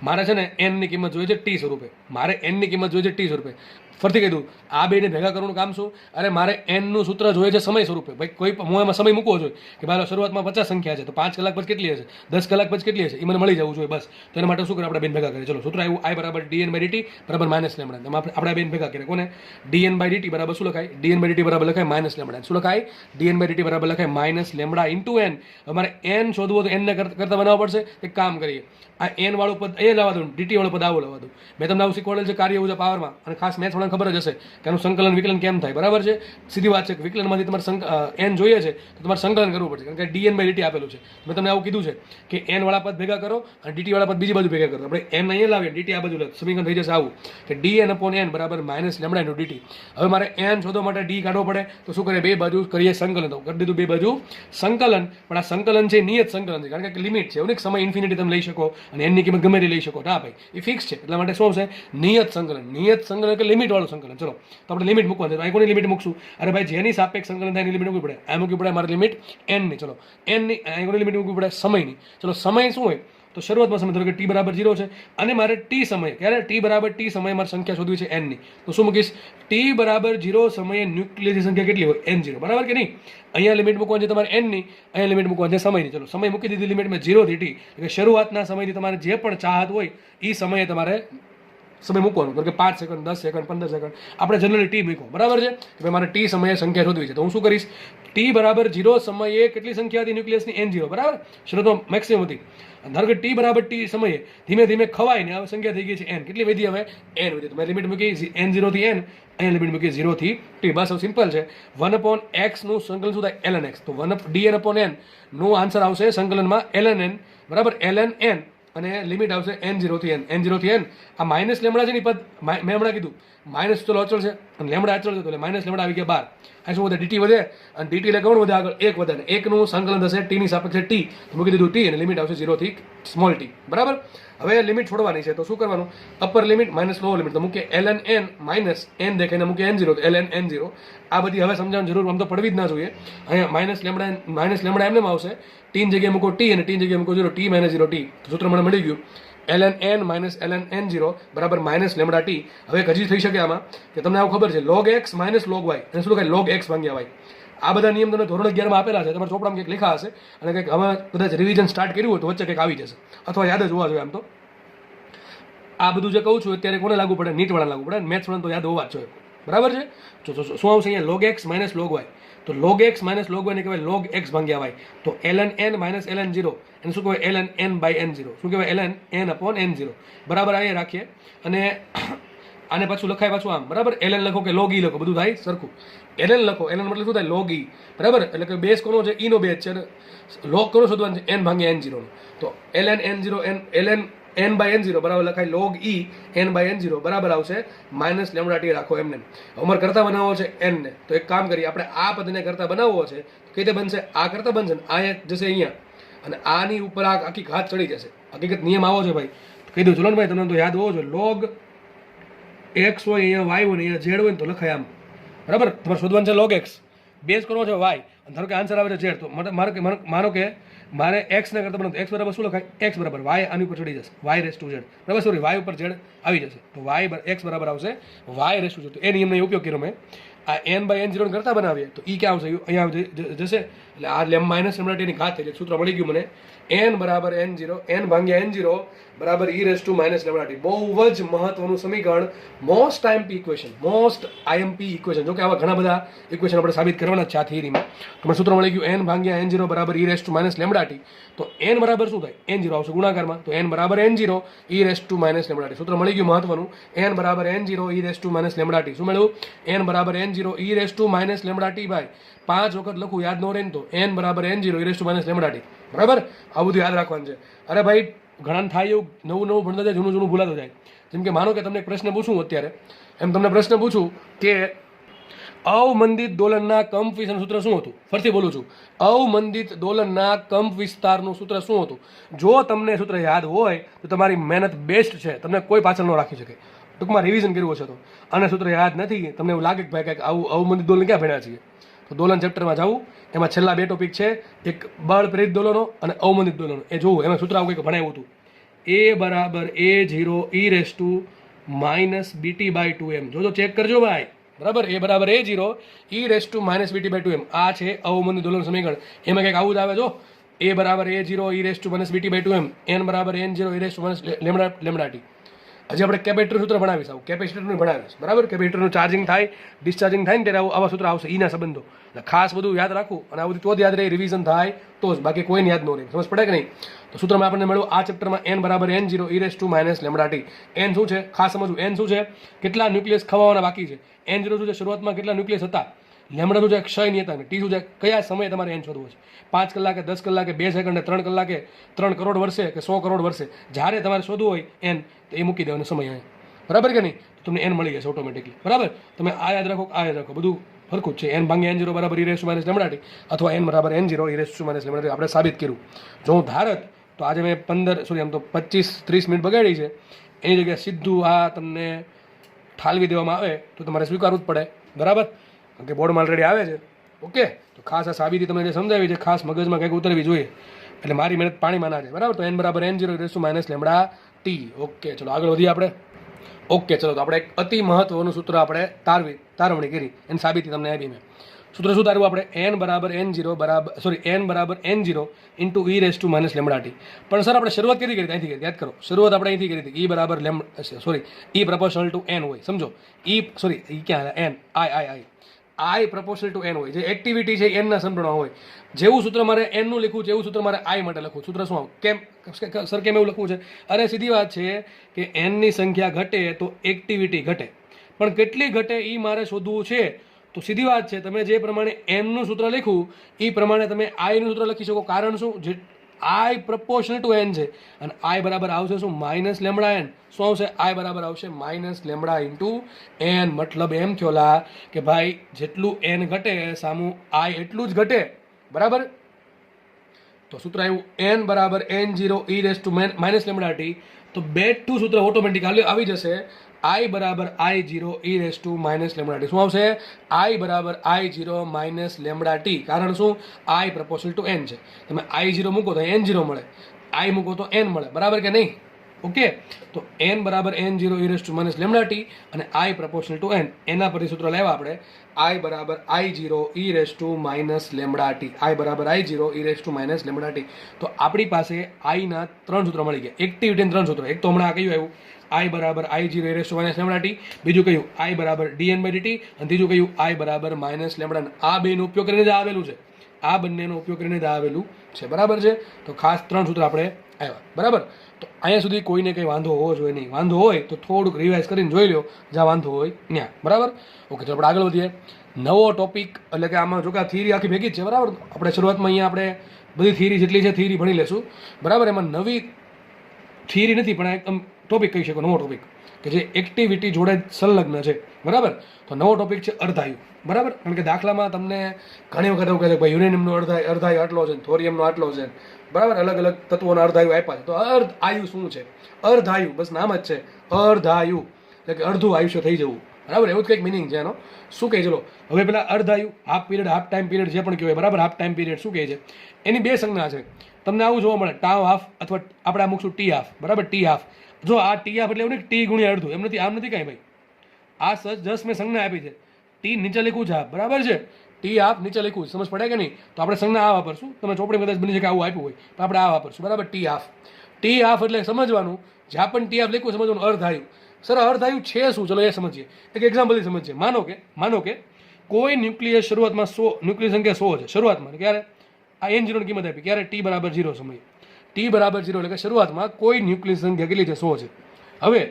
મારે છે ને n ની કિંમત જોઈએ છે t સ્વરૂપે. મારે n ની કિંમત જોઈએ છે t સ્વરૂપે. ફરીથી કહી દઉં, આ બેને ભેગા કરવાનું કામ શું? અરે મારે n નું સૂત્ર જોઈએ છે સમય સ્વરૂપે. ભાઈ કોઈ હું એમાં સમય મૂકવો જોઈએ કે ભાઈ શરૂઆતમાં 50 સંખ્યા છે તો 5 કલાક પછી કેટલી હશે, 10 કલાક પછી કેટલી હશે, એ મને મળી જવું જોઈએ. બસ તો એના માટે શું કરે? આપણે બેન ભેગા કરીએ. ચલો સૂત્ર આવ્યું I બરાબર dn by dt બરાબર -λn. આપણે બેન ભેગા કરીએ. કોને? dn by dt બરાબર શું લખાય? dn by dt બરાબર લખાય -λn. શું લખાય? dn by dt બરાબર લખાય -λ × n. અમારે n શોધવો તો n ને કરતા બનાવવા પડશે. એક કામ કરીએ, આ n વાળું પદ એ લાવવા દઉં, dt વાળું પદ આવું લાવવા દઉં. મેં તમને આવું શીખવાડેલ છે કાર્ય ઉર્જા પાવરમાં, અને ખાસ મેથ્સ વાળાને ખબર જ હશે કે આનું સંકલન વિકલન કેમ થાય. બરાબર છે? સીધી વાત છે કે વિકલનમાંથી તમારે n જોઈએ છે તો તમારે સંકલન કરવું પડશે, કારણ કે dn by dt આપેલું છે. મેં તમને આવું કીધું છે કે n વાળા પદ ભેગા કરો અને dt વાળા પદ બીજી બાજુ ભેગા કરો. આપણે n અહીંયા લાવીએ, dt આ બાજુ લાવીએ, સમીકરણ થઈ જશે આવું કે dn/n બરાબર -λ × dt. હવે મારે n શોધવા માટે d કાઢવો પડે તો શું કરીએ? બે બાજુ કરીએ સંકલન. તો કરી દીધું બે બાજુ સંકલન. પણ આ સંકલન છે નિયત સંકલન છે, કારણ કે લિમિટ છે. એવું સમય ઇન્ફિનિટી તમે લઈ શકો અને n ની કિંમત ગમે તે લઈ શકો. ના ભાઈ, એ ફિક્સ છે. એટલા માટે શું છે? નિયત સંકલન. નિયત સંકલન એટલે લિમિટ વાળું સંકલન. ચલો તો આપણે લિમિટ મૂકવા છે. અહીં કોની લિમિટ મૂકશું? અરે ભાઈ જેની સાપેક્ષ સંકલન થાય એની લિમિટ મૂકવી પડે. આ મૂકવી પડે મારી લિમિટ n ની. ચલો n ની અહીં કોની લિમિટ મૂકવી પડે? સમયની. ચલો સમય શું હોય? તો શરૂઆતમાં સમય ધારો કે ટી બરાબર 0 છે અને મારે ટી સમયે ક્યારે ટી બરાબર ટી સમયે મારે સંખ્યા શોધવી છે એનની, તો શું મૂકીશ? ટી બરાબર 0 સમયે ન્યુક્લિયસની સંખ્યા કેટલી હોય? n0, બરાબર કે નહીં? અહીંયા લિમિટ મૂકવાની છે તમારે એનની, અહીંયા લિમિટ મૂકવાની છે સમયની. ચલો સમય મૂકી દીધી લિમિટમાં 0 થી ટી, એટલે શરૂઆતના સમયથી તમારે જે પણ ચાહત હોય એ સમયે તમારે સમય મૂકવાનું. કે 5 સેકન્ડ, 10 સેકન્ડ, 15 સેકન્ડ, આપણે જનરલી ટી મૂકો, બરાબર છે? કે મારે ટી સમયે સંખ્યા શોધવી છે, તો હું શું કરીશ? ટી બરાબર 0 સમયે કેટલી સંખ્યા હતી ન્યુક્લિયસની? n0, બરાબર? શરૂઆતમાં મેક્સિમમ હતી. ધારો કે ટી બરાબર ટી સમયે ધીમે ધીમે ખવાઈને હવે સંખ્યા થઈ ગઈ છે n. કેટલી વધી? હવે n વધી. તો મેં લિમિટ મૂકી n0 થી n, અહીંયા લિમિટ મૂકી 0 થી t. બસ હવે સિમ્પલ છે. 1/x નું સંકલન શું થાય? ln x. તો 1/dn/n નો આન્સર આવશે સંકલનમાં ln n, બરાબર? ln n અને લિમિટ આવશે n0 થી n. n0 થી n આ માઇનસ લેમડા છે ને પદ મેં હમણાં કીધું માઇનસ ચલો અચળ છે અને લેમડા અચળ છે, તો એટલે માઇનસ લેમડા આવી ગયા 12. આ શું વધે? dt વધે, અને dt એટલે કોણ વધે? આગળ 1 વધે, અને 1 નું સંકલન થશે t ની સાપેક્ષે t, તો મૂકી દીધું t અને લિમિટ આવશે 0 થી સ્મોલ t, બરાબર? હવે લિમિટ છોડવાની છે, તો શું કરવાનું? Upper limit minus lower limit, તો મૂકીએ ln n માઇનસ n દેખાઈને મૂકીએ n0, તો ln n0. આ બધી હવે સમજાવવાની જરૂર આમ તો પડવી જ ના જોઈએ. અહીંયા માઇનસ લેમડા એમને આવશે, t ની જગ્યાએ મૂકો t અને t ની જગ્યાએ મૂકો 0, t - 0 t. સૂત્ર મને મળી ગયું ln n minus ln n0 બરાબર માઇનસ લેમડા t. હવે એક હજી થઈ શકે આમાં કે તમને આવું ખબર છે log x minus log y, અને શું લખાય? log x ભાગ્યા y. આ બધા નિયમ તમને ધોરણ 11 માં આપેલા છે, તમારા ચોપડામાં કંઈક લખા હશે, અને કંઈક હવે કદાચ રિવિઝન સ્ટાર્ટ કર્યું હોય તો વચ્ચે કંઈક આવી જશે, અથવા યાદ જ હોવા જોઈએ. આમ તો આ બધું જે કહું છું અત્યારે કોને લાગુ પડે? નીટ વાળા લાગુ પડે, મેથ્સ વાળા તો યાદ હોવા જ જોઈએ, બરાબર છે? શું આવશે અહીંયા? log x minus log y. તો log x minus log y ને કહેવાય log x ભાગ્યા y. તો ln n માઇનસ ln 0 એને શું કહેવાય? ln n by n0. શું કહેવાય? ln n/n0, બરાબર? અહીંયા રાખીએ અને આને પાછું લખાય પાછું આમ, બરાબર? ln લખો કે log e લખો, બધું થાય સરખું. ln લખો, ln મતલબ શું થાય? log e, બરાબર? એટલે કે બેઝ કોનો છે? e નો બેઝ છે, અને log કોનો શોધવાનું છે? n ભાગ્યા n0 નો. તો ln n0 ln n by n0 બરાબર લખાય log e n by n0 બરાબર આવશે માઇનસ લેમડા t. રાખો એમને. અમારે કરતા બનાવવો છે n ને, તો એક કામ કરીએ, આપણે આ પદને કરતા બનાવવો છે, કઈ રીતે બનશે? આ કરતા બનશે ને આ જશે અહીંયા, અને આની ઉપર આ આખી ઘાત ચડી જશે. હકીકત નિયમ આવો છે ભાઈ, કહી દઉં ચલો ને ભાઈ, તમને તો યાદ હોવો જોઈએ. log x હોય અહીંયા y હોય ને અહીંયા z હોય ને તો લખાય આમ, બરાબર? તમારે શોધવાનું છે log x, બેઝ કરવો છે y, અને ધારો કે આન્સર આવે છે z, તો માનો કે મારે x ને કરતા બનાવવું, x બરાબર શું લખાય? x બરાબર y આની ઉપર ચડી જશે, y રેસ ટુ z, બરાબર? સોરી, y ઉપર z આવી જશે, તો x બરાબર આવશે y રેસ ટુ z. તો એ નિયમનો ઉપયોગ કર્યો મેં. આ n બાય n0 કરતા બનાવીએ તો e ક્યાં આવશે? અહીંયા જશે, એટલે આ માઇનસ લેમડા t ની ઘાત થઈ જાય. સૂત્ર મળી ગયું મને, n બરાબર n0, n ભાગ્યા n0 બરાબર e raise to minus lambda t. બહુ જ મહત્વનું સમીકરણ, મોસ્ટ IMP ઇક્વેશન. જો કે આવા ઘણા બધા ઇક્વેશન આપણે સાબિત કરવાના છે આ થિયરીમાં. તમને સૂત્ર મળી ગયું n ભાગ્યા n0 બરાબર e raise to minus lambda t. તો n બરાબર શું થાય? n0 આવશે ગુણાકારમાં, તો n બરાબર n0 e raise to minus lambda t. સૂત્ર મળી ગયું મહત્વનું, n બરાબર n0 e raise to minus lambda t. શું મળ્યું? n બરાબર n0 e raise to minus lambda t ભાઈ 5 વખત લખું, યાદ ન રહે ને તો n બરાબર n0 e raise to minus lambda t, બરાબર? આ બધું યાદ રાખવાનું છે. અરે ભાઈ ઘણા થાય એવું, નવું ભણતા જાય, જૂનું ભૂલાતું જાય. જેમ કે માનો કે તમને એક પ્રશ્ન પૂછું અત્યારે, એમ તમને પ્રશ્ન પૂછું કે અવમંદિત દોલનના કંપ વિસ્તારનું સૂત્ર શું હતું? ફરીથી બોલું છું, અવમંદિત દોલનના કંપ વિસ્તારનું સૂત્ર શું હતું? જો તમને સૂત્ર યાદ હોય તો તમારી મહેનત બેસ્ટ છે, તમને કોઈ પાછળ ન રાખી શકે. ટૂંકમાં રિવિઝન કરવું છે તો, અને સૂત્ર યાદ નથી, તમને એવું લાગે કે ભાઈ કંઈક આવું અવમંદિત દોલન ક્યાં ભણ્યા છીએ, તો દોલન ચેપ્ટરમાં જાવું, એમાં છેલ્લા 2 ટોપિક છે, એક બળ પ્રેરિત દોલનો અને અવમંદિત દોલનો, એ જોવું. એમાં સૂત્ર આવું કંઈક ભણાવ્યું હતું, a બરાબર a0 e raise to minus bt by 2m. જોજો ચેક કરજો ભાઈ, બરાબર? a બરાબર a0 e raise to minus bt by 2m. આ છે અવમંદિત દોલન સમીકરણ. એમાં કંઈક આવું જ આવે, જો a બરાબર a0 e raise to minus bt by 2m, n બરાબર n0 e raise to minus lambda t. હજી આપણે કેપેસિટર સૂત્ર ભણાવીશ, આવું કેપેસિટરનું ભણાવીશ, બરાબર? કેપેસિટરનું ચાર્જિંગ થાય, ડિસ્ચાર્જિંગ થાય ને ત્યારે આવા સૂત્ર આવશે, ઈના સંબંધો. એટલે ખાસ બધું યાદ રાખવું, અને આ બધું તો જ યાદ રહે, રિવિઝન થાય તો જ, બાકી કોઈને યાદ ન રહે. સમજ પડે કે નહીં? તો સૂત્રમાં આપણને મળ્યું આ ચેપ્ટરમાં n બરાબર n0 e raise to minus lambda t. n શું છે? ખાસ સમજવું, n શું છે? કેટલા ન્યુક્લિયસ ખવાવાના બાકી છે. n0 શું છે? શરૂઆતમાં કેટલા ન્યુક્લિયસ હતા. લેમડા શું છે? ક્ષય નહીં હતા. ટી શું છે? કયા સમયે તમારે n શોધવો છે? 5 કલાકે, 10 કલાકે, 2 સેકન્ડે, 3 કલાકે, 3 કરોડ વર્ષે કે 100 કરોડ વર્ષે, જ્યારે તમારે શોધવું હોય n, તો એ મૂકી દેવાનો સમય અહીં, બરાબર કે નહીં? તો તમને n મળી જશે ઓટોમેટિકલી, બરાબર? તમે આ યાદ રાખો, આ યાદ રાખો, બધું સરખું જ છે. n ભાગ્યા n0 બરાબર e raise to minus lambda t, અથવા n બરાબર n0 e raise to minus lambda t આપણે સાબિત કર્યું. જો હું ધારત તો આજે મેં 25-30 મિનિટ બગાડી છે, એની જગ્યાએ સીધું આ તમને ઠાલવી દેવામાં આવે તો તમારે સ્વીકારવું જ પડે, બરાબર? કારણ કે બોર્ડમાં ઓલરેડી આવે છે. ઓકે, તો ખાસ આ સાબિતી તમને જે સમજાવી છે, ખાસ મગજમાં કંઈક ઉતરવી જોઈએ. એટલે મારી મહેનત પાણીમાં ના જાય, બરાબર. તો n બરાબર n0 race to minus lambda T. Okay, ચલો આગળ વધીએ આપણે. ઓકે, ચલો તો આપણે એક અતિ મહત્વનું સૂત્ર આપણે તારવણી કરી, એની સાબિતી તમને આપી મેં. સૂત્ર શું તારવું આપણે? n બરાબર n0 into e raise to minus lambda T. પણ સર આપણે શરૂઆત કેવી કરી અહીંથી કરી? યાદ કરો, શરૂઆત આપણે અહીંથી કરી હતી. ઈ બરાબર ઈ પ્રપોર્શનલ ટુ n હોય, સમજો. ઈ ક્યાં n આઈ પ્રપોર્શનલ ટુ n હોય. જે એક્ટિવિટી છે n ના સમપ્રમાણમાં હોય. જેવું સૂત્ર મારે n નું લખવું છે એવું સૂત્ર મારે આઈ માટે લખવું. સૂત્ર શું આવું? કેમ સર કેમ એવું લખવું છે? અરે સીધી વાત છે કે n ની સંખ્યા ઘટે તો એક્ટિવિટી ઘટે, પણ કેટલી ઘટે એ મારે શોધવું છે. તો સીધી વાત છે, તમે જે પ્રમાણે m નું સૂત્ર લખ્યું એ પ્રમાણે તમે i નું સૂત્ર લખી શકો. કારણ શું? જે i પ્રપોર્શનલ ટુ n છે અને i બરાબર આવશે શું? Minus lambda n. શું આવશે? i બરાબર આવશે માઇનસ લેમડા ઇન્ટુ n. મતલબ એમ થયોલા કે ભાઈ જેટલું n ઘટે સામું i એટલું જ ઘટે, બરાબર. તો સૂત્ર આવ્યું n બરાબર n0 e raise to minus lambda T. તો બેક ટુ સૂત્ર ઓટોમેટિક આવી જશે. i બરાબર i0 e raise to minus lambda T. શું આવશે? i બરાબર i0 માઇનસ લેમડા ટી. કારણ શું? i પ્રપોર્શનલ ટુ n છે. તમે i0 મૂકો તો n0 મળે, i મૂકો તો n મળે, બરાબર કે નહીં? ઓકે, તો n બરાબર n0 e raise to minus lambda T અને i પ્રપોર્શનલ ટુ n. એના પરથી સૂત્ર લાવ્યા આપણે. i બરાબર i0 e raise to minus lambda T. i બરાબર i0 e raise to minus lambda T. તો આપણી પાસે i ના 3 સૂત્ર મળી ગયા. એક્ટિવિટીના 3 સૂત્ર. એક તો હમણાં કયું આવ્યું? i બરાબર i0 e raise to minus lambda T. બીજું કયું? i બરાબર dn બાય dt. અને ત્રીજું કયું? i બરાબર માઇનસ લેમડા. આ બેનો ઉપયોગ કરીને જ આવેલું છે. આ બંનેનો ઉપયોગ કરીને જ આવેલું છે, બરાબર છે. તો ખાસ 3 સૂત્ર આપણે આવ્યા, બરાબર. તો અહીંયા સુધી કોઈને કંઈ વાંધો હોવો જોઈએ નહીં. વાંધો હોય તો થોડુંક રિવાઇઝ કરીને જોઈ લો, જ્યાં વાંધો હોય ત્યાં, બરાબર. ઓકે, તો આપણે આગળ વધીએ. નવો ટોપિક, એટલે કે આમાં જો કે આ થિયરી આખી ભેગી જ છે, બરાબર. આપણે શરૂઆતમાં અહીંયા આપણે બધી થિયરી જેટલી છે થિયરી ભણી લેશું, બરાબર. એમાં નવી થિયરી નથી, પણ એકદમ ટોપિક કહી શકો, નવો ટોપિક કે જે એક્ટિવિટી જોડે સંલગ્ન છે, બરાબર. તો નવો ટોપિક છે અર્ધાયુ, બરાબર. કારણ કે દાખલામાં તમને ઘણી વખત એવું કહે છે કે ભાઈ યુરેનિયમનો અર્ધાયુ આટલો છે, થોરિયમનો આટલો છે, બરાબર. અલગ અલગ તત્વોના અર્ધાયુ આપ્યા છે. તો આયુ શું છે? અર્ધાયુ, બસ નામ જ છે અર્ધાયુ, એટલે કે અડધું આયુષ્ય થઈ જવું, બરાબર. એવું જ કંઈક મિનિંગ છે એનો. શું કહે? ચલો હવે પેલા અર્ધાયુ, half period, half time period જે પણ કહેવાય, બરાબર. હાફ ટાઈમ પીરિયડ શું કહે છે? એની 2 સંજ્ઞા છે. તમને આવું જોવા મળે, ટાવ હાફ અથવા આપણે મૂકશું ટી હાફ, બરાબર. T half. જો આ ટી હાફ એટલે એવું નહીં ટી ગુણ્યા અડધું, એમ નથી, આમ નથી કાંઈ ભાઈ. આ જસ્ટ મેં સંજ્ઞા આપી છે. ટી નીચે લખ્યું છે હાફ, બરાબર છે. ટી હાફ નીચે લખ્યું, સમજ પડે કે નહીં? તો આપણે સંજ્ઞા આ વાપરશું. તમે ચોપડી કદાચ બની શકે આવું આપ્યું હોય, તો આપણે આ વાપરશું, બરાબર. T half. ટી હાફ એટલે સમજવાનું, જ્યાં પણ ટી હાફ લખ્યું સમજવાનું અર્ધાયુ. સર અર્ધાયુ છે શું? ચલો એ સમજીએ. એક એક્ઝામ્પલથી સમજીએ. માનો કે કોઈ ન્યુક્લિયસ શરૂઆતમાં 100, ન્યુક્લિયસ સંખ્યા 100 છે શરૂઆતમાં. ક્યારે? આ n0 ની કિંમત આપી. ક્યારે? t બરાબર 0 સમયે. t બરાબર 0 એટલે કે શરૂઆતમાં કોઈ ન્યુક્લિયસ સંખ્યા કેટલી છે? 100 છે. હવે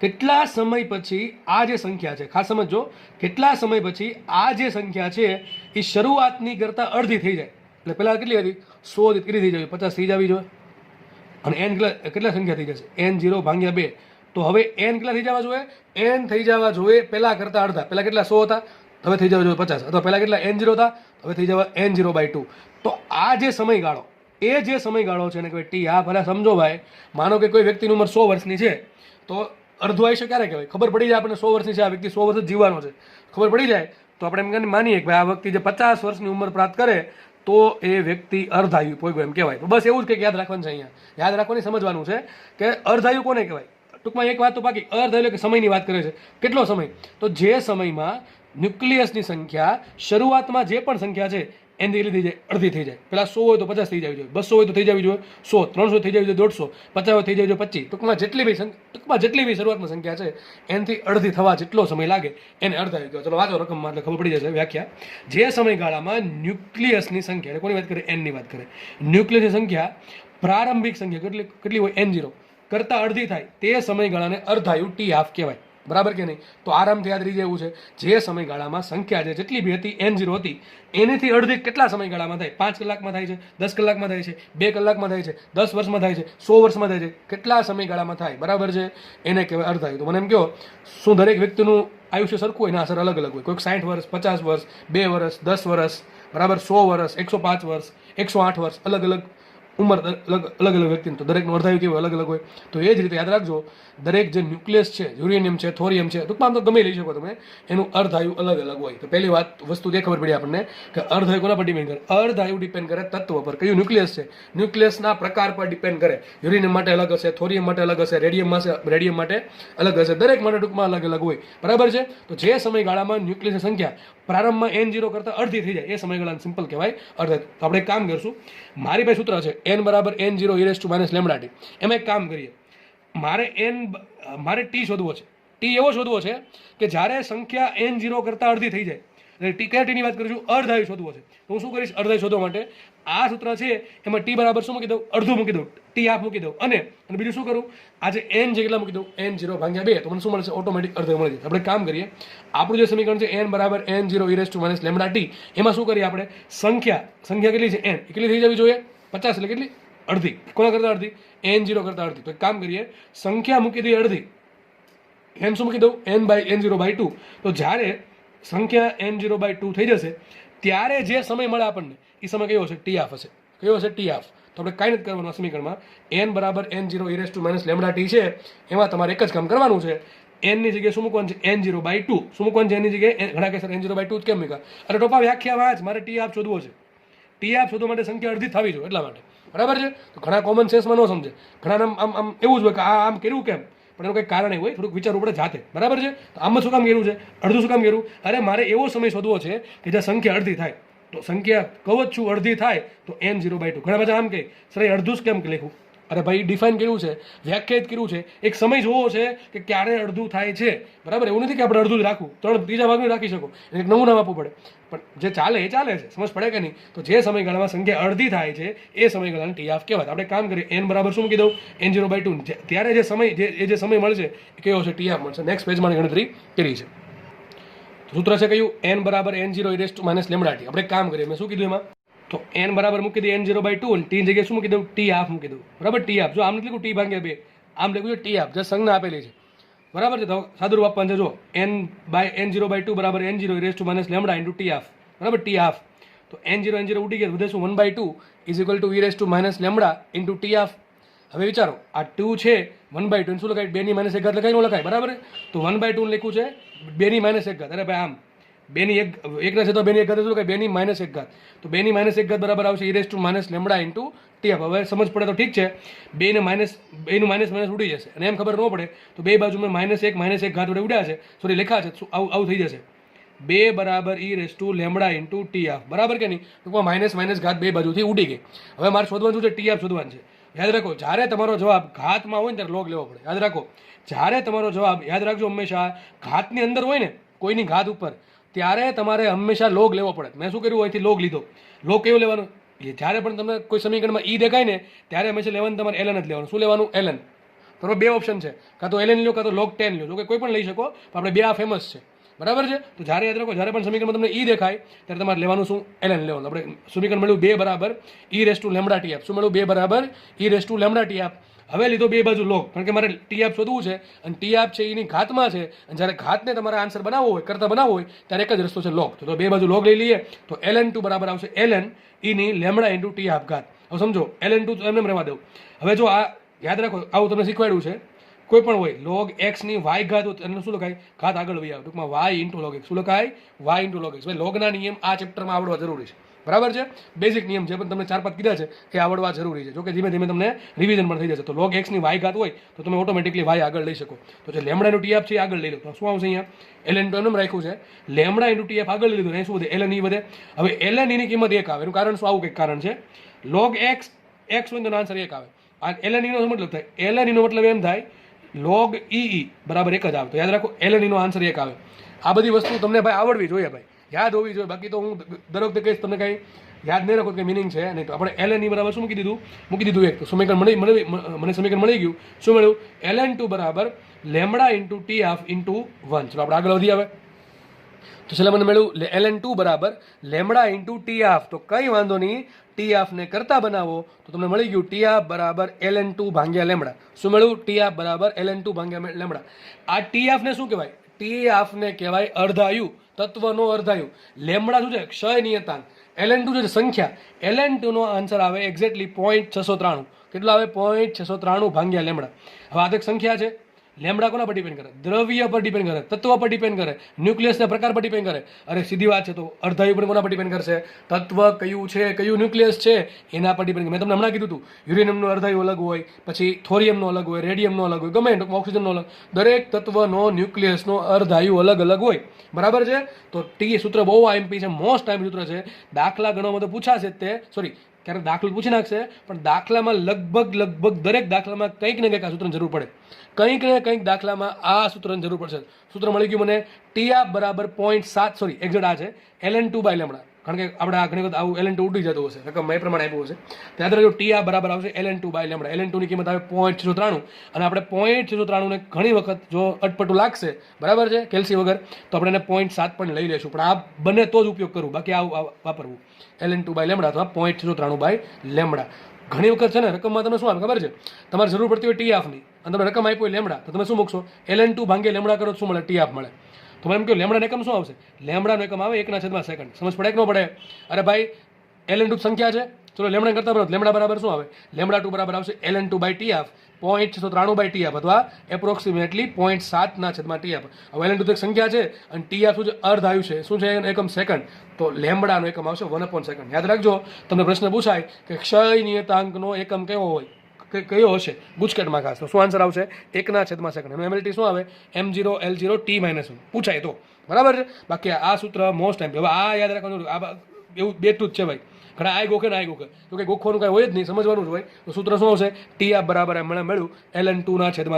કેટલા સમય પછી આ જે સંખ્યા છે, ખાસ સમજો, કેટલા સમય પછી આ જે સંખ્યા છે એ શરૂઆતની કરતાં અડધી થઈ જાય. એટલે પહેલાં કેટલી હતી? 100 કેટલી થઈ જવી? 50 થઈ જવી જોઈએ. અને n કેટલા સંખ્યા થઈ જશે? n0 ભાગ્યા 2. તો હવે n કેટલા થઈ જવા જોઈએ? n થઈ જવા જોઈએ પહેલાં કરતાં અડધા. પહેલાં કેટલા 100 હતા? હવે થઈ જવા જોઈએ 50. અથવા પહેલાં કેટલા n0 હતા? હવે થઈ જવા n0 બાય 2. તો આ જે સમયગાળો, એ જે સમયગાળો છે ને કે ટી હાફ. ભલે સમજો ભાઈ, માનો કે કોઈ વ્યક્તિની ઉંમર 100 વર્ષની છે, તો અડધું આયુષ્ય ક્યારે કહેવાય? ખબર પડી જાય આપણને 100 વર્ષની છે, આ વ્યક્તિ 100 વર્ષ જ જીવવાનો છે, ખબર પડી જાય તો આપણે એમ માનીએ કે ભાઈ આ વ્યક્તિ જે 50 વર્ષની ઉંમર પ્રાપ્ત કરે તો એ વ્યક્તિ અર્ધાયુ પોઈગો એમ કહેવાય. તો બસ એવું જ કંઈક યાદ રાખવાનું છે. અહીંયા યાદ રાખવાની સમજવાનું છે કે અર્ધાયુ કોને કહેવાય. ટૂંકમાં એક વાત તો બાકી, અર્ધાયુ કે સમયની વાત કરે છે. કેટલો સમય? તો જે સમયમાં ન્યુક્લિયસની સંખ્યા શરૂઆતમાં જે પણ સંખ્યા છે એની કેટલી થઈ જાય? અડધી થઈ જાય. પેલા 100 હોય તો 50 થઈ જવી જોઈએ, 200 હોય તો થઈ જવી જોઈએ 100, 300 થઈ જવી જોઈએ 150, 50 હોય થઈ જવી જોઈએ 25. ટૂંકમાં જેટલી બી શરૂઆતમાં સંખ્યા છે એનાથી અડધી થવા જેટલો સમય લાગે એને અર્ધાયુ કહેવાય. ચલો વાંચો રકમમાં, એટલે ખબર પડી જશે વ્યાખ્યા. જે સમયગાળામાં ન્યુક્લિયસની સંખ્યા, એટલે કોની વાત કરે? n ની વાત કરે. ન્યુક્લિયસની સંખ્યા પ્રારંભિક સંખ્યા કેટલી હોય? n0 કરતાં અડધી થાય તે સમયગાળાને અર્ધાયુ ટી હાફ કહેવાય, બરાબર કે નહીં? તો આરામથી યાદ રહી જાય એવું છે. જે સમયગાળામાં સંખ્યા છે જેટલી બી હતી n0 હતી એનાથી અડધી કેટલા સમયગાળામાં થાય? 5 કલાકમાં થાય છે, 10 કલાકમાં થાય છે, 2 કલાકમાં થાય છે, 10 વર્ષમાં થાય છે, 100 વર્ષમાં થાય છે, કેટલા સમયગાળામાં થાય, બરાબર છે? એને કહેવાય અર્ધાયુ. તો મને એમ કહો, શું દરેક વ્યક્તિનું આયુષ્ય સરખું હોય? ના સર, અલગ અલગ હોય. કોઈક 60 વર્ષ, 50 વર્ષ, 2 વર્ષ, 10 વર્ષ, બરાબર, 100 વર્ષ, 105 વર્ષ, 108 વર્ષ, અલગ અલગ ઉંમર અલગ અલગ વ્યક્તિની, તો દરેકનું અર્ધાયુ કેવું અલગ અલગ હોય. તો એ જ રીતે યાદ રાખજો, દરેક જે ન્યુક્લિયસ છે, યુરેનિયમ છે, થોરિયમ છે, ટૂંકમાં આમ તો ગમે લઈ શકો તમે, એનું અર્ધાયુ અલગ અલગ હોય. તો પહેલી વસ્તુ તે ખબર પડી આપણને કે અર્ધાયુ કોના પર ડિપેન્ડ કરે? અર્ધાયુ ડિપેન્ડ કરે તત્વ પર. કયું ન્યુક્લિયસ છે, ન્યુક્લિયસના પ્રકાર પર ડિપેન્ડ કરે. યુરેનિયમ માટે અલગ હશે, થોરિયમ માટે અલગ હશે, રેડિયમ માટે અલગ હશે, દરેક માટે ટૂંકમાં અલગ અલગ હોય. બરાબર છે. તો જે સમયગાળામાં ન્યુક્લિયસની સંખ્યા પ્રારંભમાં N0 કરતાં અડધી થઈ જાય એ સમયગાળાને સિમ્પલ કહેવાય અર્ધાયુ. તો આપણે એક કામ કરશું, મારી પાસે સૂત્ર છે n બરાબર N0 e λt. એમાં એક કામ કરીએ, મારે ટી શોધવો છે. ટી એવો શોધવો છે કે જ્યારે સંખ્યા N0 કરતાં અડધી થઈ જાય. એટલે ટી કયા ટીની વાત કરીશું? અર્ધાયુ શોધવો છે. તો હું શું કરીશ? અર્ધાયુ શોધવા માટે આ સૂત્ર છે એમાં ટી બરાબર શું મૂકી દઉં? અડધું મૂકી દઉં, ટી હાફ મૂકી દઉં, અને બીજું શું કરું? આજે n જેટલા મૂકી દઉં, N0 ભાગ્યા 2, તો મને શું મળશે? ઓટોમેટિક અર્ધાયુ મળી જાય. આપણે કામ કરીએ, આપણું જે સમીકરણ છે n બરાબર N0 e λt, એમાં શું કરીએ આપણે? સંખ્યા કેટલી છે? n કેટલી થઈ જવી જોઈએ? 50. એટલે કેટલી? અડધી. કોના કરતા અડધી? N0 કરતા અડધી. તો એક કામ કરીએ, સંખ્યા મૂકી દઈએ અડધી, n શું મૂકી દઉં? N0/2. તો જ્યારે સંખ્યા N0/2 થઈ જશે ત્યારે જે સમય મળે આપણને એ સમય કયો હશે? ટી હાફ હશે. કયો હશે? T half. તો આપણે કાંઈ નથી કરવાનું. સમીકરણમાં n બરાબર N0 e λt છે, એમાં તમારે એક જ કામ કરવાનું છે. n ની જગ્યાએ શું મૂકવાનું છે? N0/2. શું મૂકવાનું છે? એની જગ્યાએ ઘણા કહેશે N0/2 કેમ મૂક્યા? અરે ટોપા વ્યાખ્યા વાંચ, મારે ટી હાફ શોધવો છે. ટી હાફ શોધવા માટે સંખ્યા અડધી થવી જોઈએ એટલા માટે. બરાબર છે. તો ઘણા કોમન સેન્સમાં ન સમજે, ઘણા આમ એવું જ હોય કે આમ કર્યું કેમ, પણ એનું કંઈક કારણ હોય, થોડુંક વિચારવું પડે જાતે. બરાબર છે. તો આમાં શું કામ કર્યું છે? અડધું શું કામ કર્યું? અરે મારે એવો સમય શોધવો છે કે જ્યાં સંખ્યા અડધી થાય. તો સંખ્યા કહું જ છું અડધી થાય તો N0/2. ઘણા બધા આમ કહે સર એ અડધું જ કેમ લખ્યું? અરે ભાઈ ડિફાઇન કર્યું છે, વ્યાખ્યાયિત કર્યું છે, એક સમય જોવો છે કે ક્યારે અડધું થાય છે. બરાબર, એવું નથી કે આપણે અડધું જ રાખવું, ત્રીજા ભાગનું રાખી શકો, એક નવું નામ આપવું પડે. પણ જે ચાલે એ ચાલે છે, સમજ પડે કે નહીં? તો જે સમયગાળામાં સંખ્યા અડધી થાય છે એ સમયગાળાને ટી હાફ કહેવાય. આપણે કામ કરીએ, n બરાબર શું મૂકી દઉં? N0/2. ત્યારે જે સમય મળશે એ કયો છે? ટી હાફ મળશે. નેક્સ્ટ પેજમાં ગણતરી કરી છે. સૂત્ર છે કયું? n બરાબર N0 e λt. આપણે કામ કરીએ, મેં શું કીધું એમાં? તો n બરાબર મૂકી દઈએ N0/2, અને ટી જગ્યાએ શું મૂકી દઉં? ટી હાફ મૂકી દઉં. બરાબર, ટી હાફ. જો આમ નથી લખ્યું ટી ભાગ્યા 2, આમ લખ્યું છે ટી હાફ, જે સંજ્ઞા આપેલી છે. બરાબર છે. તો સાદુરૂપ આપવાનું છે. જો N0/2 બરાબર N0 e λ into T half. બરાબર, ટી હાફ. તો N0 ઉડી ગયા, વધે શું? 1/2 is equal to e λ into T half. હવે વિચારો, આ 2 છે, 1/2 શું લખાય? 2 ની -1 ઘાત લખાય ન લખાય? બરાબર. તો 1/2 લખ્યું છે 2 ની -1 ઘાત. અરે ભાઈ આમ 2 ની 1 ના છે તો 2 ની 1 ઘાત શું લખાય? 2 ની -1 ઘાત. તો 2 ની -1 ઘાત બરાબર આવશે e λ ઇન્ટુ ટી હાફ. હવે સમજ પડે તો ઠીક છે, 2 ને બેનું માઇનસ ઉડી જશે, અને એમ ખબર ન પડે તો બે બાજુ મેં -1 ઘાત વડે ઉડ્યા છે, સોરી લખ્યા છે, આવું થઈ જશે. 2 બરાબર e λ ઇન્ટુ ટી હાફ. બરાબર કે નહીં? ટૂંકમાં માઇનસ ઘાત બે બાજુથી ઉડી ગઈ. હવે મારે શોધવાનું છે ટી હાફ શોધવાનું છે. યાદ રાખો, જ્યારે તમારો જવાબ ઘાતમાં હોય ને ત્યારે લોગ લેવો પડે. યાદ રાખો, જ્યારે તમારો જવાબ, યાદ રાખજો, હંમેશા ઘાતની અંદર હોય ને, કોઈની ઘાત ઉપર, ત્યારે તમારે હંમેશા લોગ લેવો પડે. મેં શું કર્યું? અહીંથી લોગ લીધો. લોગ કેવો લેવાનો? જ્યારે પણ તમને કોઈ સમીકરણમાં ઈ દેખાય ને ત્યારે હંમેશા લેવાનું તમારે ln જ લેવાનું. શું લેવાનું? ln. બરાબર, બે ઓપ્શન છે, કાં તો ln લો કાં તો log 10 લો. જો કે કોઈ પણ લઈ શકો, પણ આપણે બે આ ફેમસ છે. બરાબર છે. તો જ્યારે યાદ રાખો, જ્યારે પણ સમીકરણમાં તમને ઈ દેખાય ત્યારે તમારે લેવાનું શું? ln લેવાનું. આપણે સમીકરણ મળ્યું 2 બરાબર e λ ટી હાફ. શું મળ્યું? 2 બરાબર e λ ટી હાફ. હવે લીધો બે બાજુ લોગ, કારણ કે મારે ટી હાફ શોધવું છે, અને ટી હાફ છે એની ઘાતમાં છે, અને જ્યારે ઘાતને તમારે આન્સર બનાવવો હોય, કરતા બનાવવો હોય, ત્યારે એક જ રસ્તો છે લોગ. તો બે બાજુ લોગ લઈ લઈએ તો ln2 બરાબર આવશે ln e ની લેમડા ઇન્ટુ ટી હાફ ઘાત. હવે સમજો, ln2 તો એમને રહેવા દઉં. હવે જો આ યાદ રાખો, આવું તમને શીખવાડ્યું છે, કોઈ પણ હોય log x ની y ઘાત હોય એને શું લખાય? ઘાત આગળ વહી આવે, ટૂંકમાં y ઇન્ટુ log x. શું લખાય? y into log x. ભાઈ લોગના નિયમ આ ચેપ્ટરમાં આવડવા જરૂરી છે. બરાબર છે. બેઝિક નિયમ જે પણ તમને 4-5 કીધા છે એ આવડવા જરૂરી છે. જોકે ધીમે ધીમે તમને રિવિઝન પણ થઈ જશે. તો log x ની y ઘાત હોય તો તમે ઓટોમેટિકલી y આગળ લઈ શકો. તો જે લેમડાનું ટી હાફ છે એ આગળ લઈ લો. તો શું આવશે? અહીંયા ln તો એમ રાખ્યું છે, લેમડા ઇન્ટુ ટી હાફ આગળ લઈ લીધું, અહીં શું વધે? ln e વધે. હવે ln e ની કિંમત 1 આવે. એનું કારણ શું? આવું કંઈક કારણ છે. log x હોય તો આન્સર 1 આવે. આ ln e નો મતલબ થાય, ln e નો મતલબ એમ થાય log e બરાબર 1 જ આવે. તો યાદ રાખો, ln e નો આન્સર 1 આવે. આ બધી વસ્તુ તમને ભાઈ આવડવી જોઈએ, ભાઈ યાદ હોવી જોઈએ. બાકી તો હું દર વખતે કહીશ તમને કંઈ યાદ નહીં રાખો કે મિનિંગ છે નહીં. તો આપણે ln e બરાબર શું મૂકી દીધું? 1. તો સમીકરણ મને સમીકરણ મળી ગયું. શું મળ્યું? ln2 બરાબર lambda into T half into 1. ચલો આપણે આગળ વધી આવે. તો છેલ્લે મને મળ્યું ln2 બરાબર લેમડા ઇન્ટુ ટી હાફ. તો કંઈ વાંધો નહીં, ટી હાફને કરતા બનાવો તો તમને મળી ગયું ટી હાફ બરાબર ln2 ભાગ્યા લેમડા. શું મળ્યું? ટી હાફ બરાબર ln2 ભાગ્યા લેમડા. આ ટી હાફને શું કહેવાય? ટી હાફને કહેવાય અર્ધાયુ, તત્વનો અર્ધાયુ. લેમડા શું છે? ક્ષય નિયતાંક. ln2 જે સંખ્યા ln2 નો આન્સર આવે એક્ઝેક્ટલી 0.693. કેટલો આવે? 0.693 ભાગ્યા લેમડા. હવે આ તો એક સંખ્યા છે. લેમડા કોના પર ડિપેન્ડ કરે? દ્રવ્ય પર ડિપેન્ડ કરે, તત્વ પર ડિપેન્ડ કરે, ન્યુક્લિયસના પ્રકાર પર ડિપેન્ડ કરે. અરે સીધી વાત છે. તો અર્ધાયુ પર કોના પર ડિપેન્ડ કરશે? તત્વ કયું છે, કયું ન્યુક્લિયસ છે એના પર ડિપેન્ડ. મેં તમને હમણાં કીધું હતું યુરેનિયમનો અર્ધાયુ અલગ હોય, પછી થોરિયમનો અલગ હોય, રેડિયમનો અલગ હોય, ગમે ઓક્સિજનનો અલગ. દરેક તત્વનો ન્યુક્લિયસનો અર્ધાયુ અલગ અલગ હોય. બરાબર છે. તો ટી સૂત્ર બહુ આઈએમપી છે, મોસ્ટ આઈએમપી સૂત્ર છે. દાખલા ગણવામાં તો પૂછાશે જ તે, સોરી ક્યારેક દાખલો પૂછી નાખશે, પણ દાખલામાં લગભગ દરેક દાખલામાં કંઈક ને કંઈક આ સૂત્રની જરૂર પડે. કંઈક ને કંઈક દાખલામાં આ સૂત્રની જરૂર પડશે. સૂત્ર મળી ગયું મને. ટી બરાબર 0.7, સોરી એક્ઝેક્ટ આ છે ln2 બાય લેમડા. કારણ કે આપણે આ ઘણી વખત આવું ln2 ઉડી જતું હશે, રકમ એ પ્રમાણે આપ્યું હશે. યાદ રાખજો ટી બરાબર આવશે ln2 બાય લેમડા. ln2 ની કિંમત આવે 0.693, અને આપણે 0.693 ને ઘણી વખત જો અટપટું લાગશે, બરાબર છે, કેલ્સી વગર, તો આપણે એને 0.7 પણ લઈ લેશું. પણ આ બંને તો જ ઉપયોગ કરવું, બાકી આવું વાપરવું ln2 બાય લેમડા અથવા 0.693 બાય લેમડા. ઘણી વખત છે ને રકમમાં તમે શું આવે ખબર છે? તમારે જરૂર પડતી હોય ટી હાફની અને તમે રકમ આપી હોય લેમડા, તો તમે શું મૂકશો? ln2 ભાંગે લેમડા કરો તો શું મળે? ટી હાફ મળે. તો એમ કહ્યું લેમડાનો એકમ શું આવશે? લેમડાનો એકમ આવે 1/સેકન્ડ. સમજ પડે કે ન પડે? અરે ભાઈ ln2 સંખ્યા છે, ચલો લેમડા કરતા બરાબર. લેમડા બરાબર શું આવે? લેમડા2 બરાબર આવશે ln2 by T half 0.693 by T half, અથવા એપ્રોક્સિમેટલી 0.7 ટી હાફ. હવે ln2 એક સંખ્યા છે અને ટી હાફ શું છે? અર્ધાયુ છે. શું છે? એકમ સેકન્ડ. તો લેમડાનો એકમ આવશે 1/સેકન્ડ. યાદ રાખજો, તમને પ્રશ્ન પૂછાય કે ક્ષય નિયતાંકનો એકમ કેવો હોય, કયો હશે ગુજકેટમાં ખાસ, તો શું આન્સર આવશે? 1/સેકન્ડ. એનું એમએલટી શું આવે? m0 l0 t-1 પૂછાય તો, બરાબર છે. બાકી આ સૂત્ર મોસ્ટ ટાઈમ. હવે આ યાદ રાખવાનું, આ એવું બેઠું જ છે ભાઈ. ઘણા આય ગોખે ને આય ગોખે, તો કે ગોખવાનું કાંઈ હોય જ નહીં, સમજવાનું જ હોય. તો સૂત્ર શું આવશે? ટી આપ બરાબર એમ મળ્યું ln2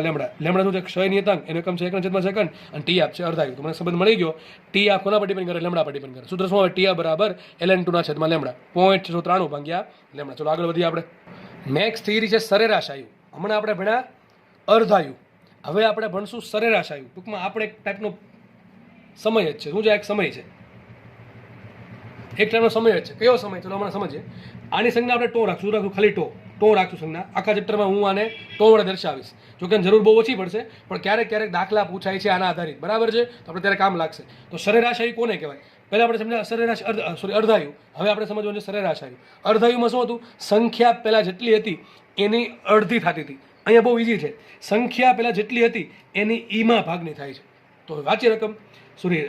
લેમડા. લેમડા શું છે? ક્ષય નિયતાંક, એનો એકમ છે 1/સેકન્ડ, અને ટી આપ છે અર્ધાયુ. તો મને સંબંધ મળી ગયો. ટી આપ કોના પર ડિપેન્ડ કરે? લેમડા પર ડિપેન્ડ કરે. સૂત્ર શું આવે? ટી આપ બરાબર ln2 લેમડા 0.693 ભાગ્યા લેમડા. ચલો આગળ વધીએ આપણે. નેક્સ્ટ થિયરી છે સરેરાશ આયુ. હમણાં આપણે ભણ્યા અર્ધાયુ, હવે આપણે ભણશું સરેરાશ આયુ. ટૂંકમાં આપણે એક ટાઈપનો સમય જ છે. શું છે? એક સમય છે, એક ટાઈમનો સમય જ છે. કયો સમય? ચલો હમણાં સમજીએ. આની સંજ્ઞા આપણે ટો રાખશું. રાખશું ખાલી ટો રાખશું સંજ્ઞા. આખા ચેપ્ટરમાં હું આને ટો વડે દર્શાવીશ. જો કે જરૂર બહુ ઓછી પડશે, પણ ક્યારેક દાખલા પૂછાય છે આના આધારિત, બરાબર છે, તો આપણે ત્યારે કામ લાગશે. તો સરેરાશ આયુ કોને કહેવાય? પહેલાં આપણે સમજ્યા સરેરાશ અર્ધાયુ. હવે આપણે સમજવાનું છે સરેરાશ આયુ. અર્ધાયુમાં શું હતું? સંખ્યા પહેલાં જેટલી હતી એની અડધી થતી હતી. અહીંયા બહુ ઇઝી છે. સંખ્યા પહેલાં જેટલી હતી એની ઈમાં ભાગની થાય છે. તો વાંચી રકમ, સોરી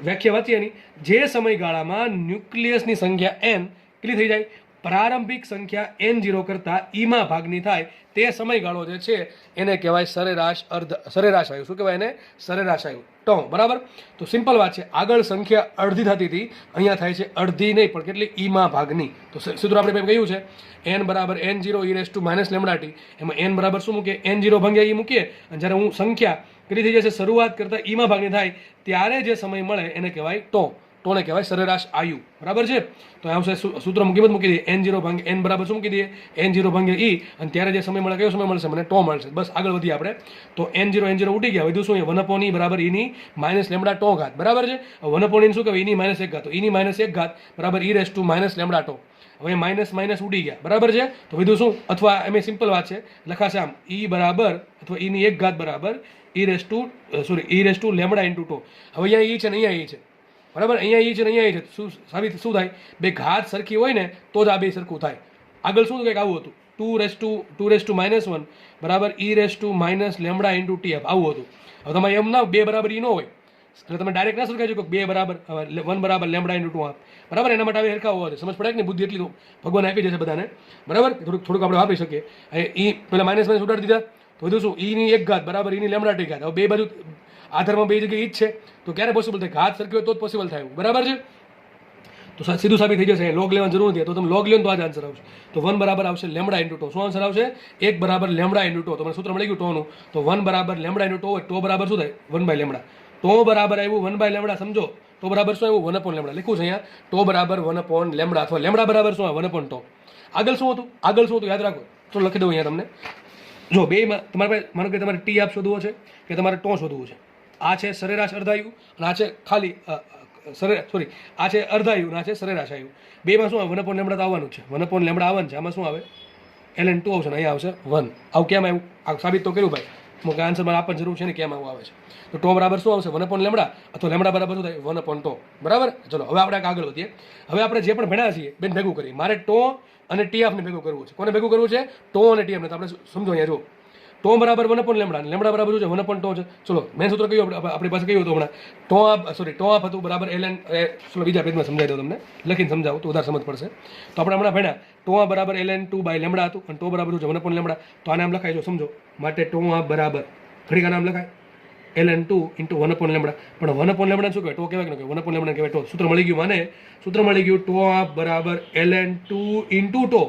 વ્યાખ્યા વાંચીએ એની. જે સમયગાળામાં ન્યુક્લિયસની સંખ્યા n કેટલી થઈ જાય? પ્રારંભિક સંખ્યા n0 કરતાં ઈમાં ભાગની થાય, તે સમયગાળો જે છે એને કહેવાય સરેરાશ આયુ. શું કહેવાય એને? સરેરાશ આયુ, ટો, બરાબર. તો સિમ્પલ વાત છે. આગળ સંખ્યા અડધી થતી હતી, અહીંયા થાય છે અડધી નહીં, પણ કેટલી? ઈમાં ભાગની. તો સૂત્ર આપણે કહ્યું છે n બરાબર n0 e લેમડા ટી. એમાં n બરાબર શું મૂકીએ? n0 ભાગ્યા ઈ મૂકીએ, અને જ્યારે હું સંખ્યા કેટલી થઈ જશે? શરૂઆત કરતાં ઈમાં ભાગની થાય ત્યારે જે સમય મળે એને કહેવાય ટોને કહેવાય સરેરાશ આયુ, બરાબર છે. તો આવશે સૂત્ર કિંમત મૂકી દઈએ n0 ભાગ્યા n બરાબર શું મૂકી દઈએ? n0 ભાગ્યા ઈ, અને ત્યારે જે સમય મળે કયો સમય મળશે? મને ટો મળશે. બસ આગળ વધીએ આપણે. તો n0 ઉડી ગયા, વધુ શું? 1/e બરાબર ઈની માઇનસ લેમડા ટો ઘાત, બરાબર છે. 1/e શું કહેવાય? ઈની -1 ઘાત. તો ઈની -1 ઘાત બરાબર e લેમડા ટો. હવે માઇનસ ઉડી ગયા, બરાબર છે. તો વધુ શું? અથવા એમ સિમ્પલ વાત છે, લખાશે આમ ઈ બરાબર અથવા ઈની 1 ઘાત બરાબર e લેમડા ઇન્ટુ ટો. હવે અહીંયા ઈ છે ને અહીંયા ઈ છે, બરાબર. અહીંયા ઈ છે ને અહીંયા ઈ છે. શું સાબિત શું થાય? બે ઘાત સરખી હોય ને તો જ આ બે સરખું થાય. આગળ શું કંઈક આવું હતું? 2 બરાબર e લેમડા ઇન્ટુ ટી આવું હતું. હવે તમારે એમ ના 2 બરાબર ઈ ન હોય, એટલે તમે ડાયરેક્ટ ના સરખાઈ શકો 2 બરાબર 1 બરાબર લેમડા ઇન્ટુ 2 બરાબર. એના માટે આવી સરખા હોવા જોઈએ. સમજ પડે કે નહીં? બુદ્ધિ એટલી ભગવાન આપી જશે બધાને, બરાબર. થોડુંક આપણે વાપરી શકીએ. ઈ પેલા માઇનસ ઉડાડી દીધા, તો વધુ શું? ઈની 1 ઘાત બરાબર ઈની લેમડા ટી ઘાત. હવે બે બાજુ આધારમાં બે જગ્યાએ ઈ જ છે, તો ક્યારે પોસિબલ થાય? ઘાત સરખી હોય તો જ પોસિબલ થાય, બરાબર છે. તો સીધું સાબિત થઈ જશે. લોગ લેવાની જરૂર નથી. તો તમે લોગ લો તો આ જ આન્સર આવશે. તો 1 બરાબર આવશે લેમડા ઇન્ટુ ટો. શું આન્સર આવશે? 1 બરાબર લેમડા ઇન્ટુ ટો. તમને સૂત્ર મળી ગયું ટોનું. તો 1 બરાબર લેમડા ઇન્ટુ ટો હોય. ટો બરાબર શું થાય? 1 લેમડા. ટો બરાબર આવ્યું 1 લેમડા. સમજો ટો બરાબર શું આવ્યું? 1 લેમડા. લખ્યું છે અહીંયા ટો બરાબર 1 લેમડા, અથવા લેમડા બરાબર શું આવે? 1 ટો. આગળ શું હતું? યાદ રાખો. તો લખી દઉં અહીંયા તમને. જો બેમાં તમારે પાસે માનો કે તમારે ટી આપ શોધવો છે કે તમારે ટો શોધવું છે. આ છે સરેરાશ અર્ધાયુ અને આ છે ખાલી આ છે અર્ધાયુ અને આ છે સરેરાશ આયુ. બેમાં શું આવે? 1 લેમડા તો આવવાનું છે. 1 લેમડા આવવાનું છે. આમાં શું આવે? ln2 આવશે ને અહીંયા આવશે 1. આવું કેમ આવ્યું? આ સાબિત તો કર્યું ભાઈ. મોકે આન્સર મારે આપવાની જરૂર છે ને કેમ આવું આવે છે. તો ટો બરાબર શું આવશે 1/λ અથવા લેમડા બરાબર શું થાય 1/τ. બરાબર. ચલો હવે આપણે આગળ વધીએ. હવે આપણે જે પણ ભણ્યા છીએ બેન ભેગું કરીએ. મારે ટો અને ટીએફને ભેગું કરવું છે. કોને ભેગું કરવું છે? ટો અને ટીએફને. તો આપણે સમજો અહીંયા જો ટો બરાબર 1/λ, લેમડા બરાબર શું છે 1/τ છે. ચલો મેન સૂત્ર કયું આપણી પાસે કયું હતું હમણાં? ટો આપ હતું બરાબર ln. ચલો બીજા પેજમાં સમજાવી દઉં તમને, લખીને સમજાવું તો વધારે સમજ પડશે. તો આપણે હમણાં ભણ્યા ટો આ બરાબર ln2/λ હતું અને ટો બરાબર શું છે 1/λ. તો આને આમ લખાય જો સમજો, માટે ટો આ બરાબર ઘડીક આને આમ લખાય ln2 × 1/λ. પણ 1/λ શું કહેવાય? ટો કહેવાય કે ન કહેવાય? 1/λ કહેવાય ટો. સૂત્ર મળી ગયું મને, સૂત્ર મળી ગયું ટો આ બરાબર ln2 × ટો.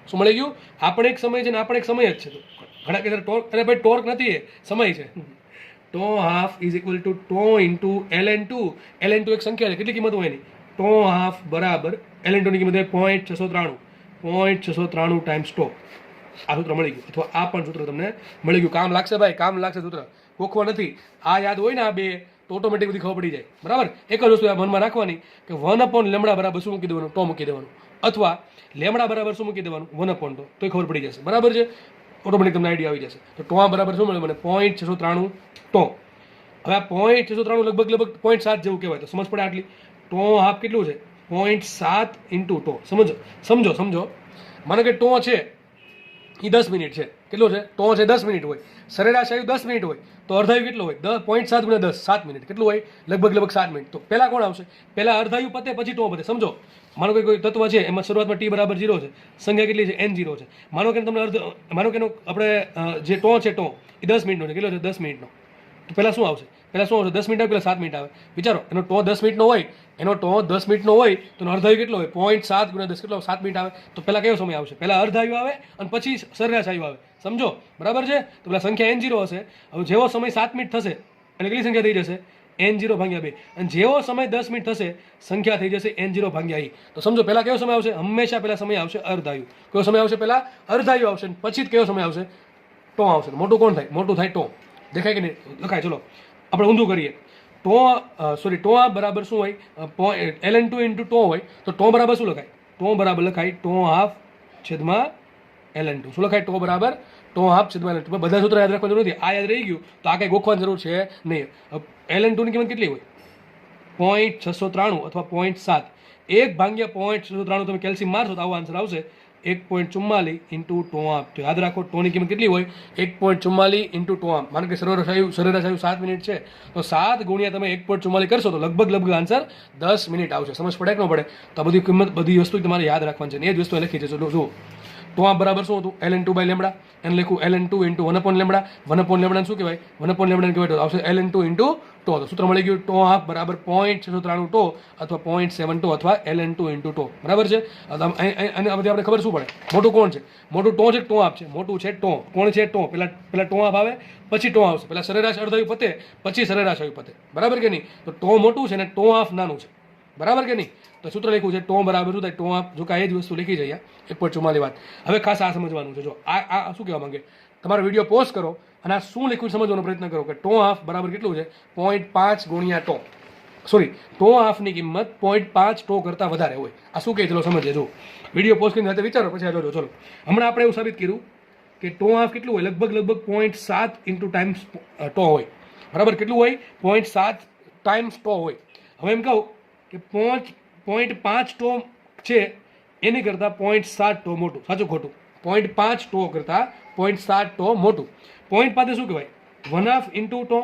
શું મળી ગયું? આપણે એક સમય છે ને આપણે એક સમય જ છે. તો ઘણા કે ટોર્ક, અરે ભાઈ ટોર્ક નથી, એ સમય છે. Tau half is equal to tau into ln2. ln2 એક સંખ્યા છે, કેટલી કિંમત હોય એની? ટો હાફ બરાબર ln2 ની કિંમત હોય 0.693 ટાઈમ્સ ટો. આ સૂત્ર મળી ગયું, અથવા આ પણ સૂત્ર તમને મળી ગયું. કામ લાગશે ભાઈ, કામ લાગશે સૂત્ર, ગોખવા નથી. આ યાદ હોય ને આ બે તો ઓટોમેટિક બધી ખબર પડી જાય. બરાબર. એક જ વસ્તુ મનમાં રાખવાની કે 1/λ બરાબર શું મૂકી દેવાનું? ટો મૂકી દેવાનું. અથવા લેમડા બરાબર શું મૂકી દેવાનું? 1/τ. તો ખબર પડી જશે. બરાબર છે. ઓટોમેટિક તમને આઈડિયા આવી જશે. તો ટો બરાબર શું મળે મને? 0.693 ટો. હવે આ 0.693 લગભગ 0.7 જેવું કહેવાય. તો સમજ પડે આટલી. ટો હાફ કેટલું છે? 0.7 × ટો. સમજો. માનો કે ટો છે એ 10 મિનિટ છે. કેટલું છે? ટો છે 10 મિનિટ હોય. સરેરાશ આયુ 10 મિનિટ હોય. તો અર્ધાયુ કેટલું હોય? 0.7 × 10, 7 મિનિટ. કેટલું હોય? લગભગ 7 મિનિટ. તો પહેલા કોણ આવશે? પહેલા અર્ધાયુ પતે પછી ટો પતે. સમજો, માનો કે કોઈ તત્વ છે એમાં શરૂઆતમાં t બરાબર 0 છે, સંખ્યા કેટલી છે? n0 છે. માનો કે તમને માનો કે આપણે જે ટો છે ટો એ 10 મિનિટનો છે. કેટલો છે? 10 મિનિટનો. તો પહેલા શું આવશે? 10 મિનિટ આવે, પહેલા 7 મિનિટ આવે. વિચારો, એનો ટો 10 મિનિટનો હોય, તો એનો અર્ધાયુ કેટલો હોય? 0.7 × 10 કેટલો? 7 મિનિટ આવે. તો પહેલા કયો સમય આવશે? પહેલા અર્ધાયુ આવે અને પછી સરેરાશ આયુ આવે. સમજો, બરાબર છે. તો પેલા સંખ્યા n0 હશે. હવે જેવો સમય 7 મિનિટ થશે એટલે કેટલી સંખ્યા થઈ જશે? n0/2. અને જેવો સમય 10 મિનિટ થશે સંખ્યા થઈ જશે n0/e. તો સમજો પહેલા કયો સમય આવશે? હંમેશા પહેલા સમય આવશે અર્ધાયુ. કયો સમય આવશે? પહેલા અર્ધાયુ આવશે, પછી જ કયો સમય આવશે? ટો આવશે. મોટું કોણ થાય? મોટું થાય ટો. દેખાય કે નહીં? લખાય. ચલો આપણે ઊંધું કરીએ. ટો આ બરાબર શું હોય? ln2 × ટો હોય. તો ટો બરાબર શું લખાય? ટો બરાબર લખાય ટો હાફ છેદમાં ln2. શું લખાય? ટો બરાબર ટો હાફ છેદમાં ln2. બધા સૂત્ર યાદ રાખવાની જરૂર નથી. આ યાદ રહી ગયું તો આ કંઈ ગોખવાની જરૂર છે નહીં. ln2 ની કિંમત કેટલી હોય? 0.693 અથવા 0.7. 1/0.693 તમે કેલ્શિયમ મારશો તો આવો આન્સર આવશે 1.44 × ટો હાફ. તો યાદ રાખો ટોની કિંમત કેટલી હોય? 1.44 × ટો હાફ. માનો કે સરેરાશ આયુ 7 મિનિટ છે, તો 7 × તમે 1.44 કરશો તો લગભગ આન્સર 10 મિનિટ આવશે. સમજ પડે કે ન પડે? તો આ બધી કિંમત, બધી વસ્તુ તમારે યાદ રાખવાની છે. એ જ વસ્તુ લખી છે. ચલો જુઓ, ટો આ બરાબર શું હતું? ln2/λ. એને લખું ln2 × 1/λ. 1/λ શું કહેવાય? 1/λ કહેવાય તો આવશે ln2 × ટો. તો સૂત્ર મળી ગયું ટો હાફ બરાબર 0.693 ટો અથવા 0.7 ટો અથવા ln2 × ટો. બરાબર છે. અને આ બધી આપણે ખબર શું પડે? મોટું કોણ છે? મોટું ટો છે કે ટો હાફ છે? મોટું છે ટો. કોણ છે? ટો. પહેલા ટો હાફ આવે પછી ટો આવશે. પહેલા સરેરાશ અર્ધાયુ પતે પછી સરેરાશ આયુ પતે. બરાબર કે નહીં? તો ટો મોટું છે ને ટો હાફ નાનું છે. બરાબર કે નહીં? તો સૂત્ર લખ્યું છે ટો બરાબર શું થાય? ટો હાફ. જો કાંઈ જ વસ્તુ લખી જાય 1.44 વાત. હવે ખાસ આ સમજવાનું છે. જો આ શું કહેવા માંગે, તમારો વિડીયો પોઝ કરો અને આ શું લખ્યું સમજવાનો પ્રયત્ન કરો કે ટો હાફ બરાબર કેટલું છે? 0.5 × ટો. સોરી, ટો હાફની કિંમત 0.5 ટો કરતાં વધારે હોય. આ શું કહે? ચલો સમજીએ. જો વિડીયો પોઝ કરીને વિચારો પછી જોજો. ચલો હમણાં આપણે એવું સાબિત કર્યું કે ટો હાફ કેટલું હોય? લગભગ 0.7 × ટાઈમ્સ ટો હોય. બરાબર. કેટલું હોય? 0.7 ટાઈમ્સ ટો હોય. હવે એમ કહું કે 0.5 ટો છે એની કરતાં 0.7 ટો મોટું. સાચું ખોટું? 0.5 ટો કરતાં 0.7 ટો મોટું. 0.5 શું કહેવાય? 1/2 × ટો.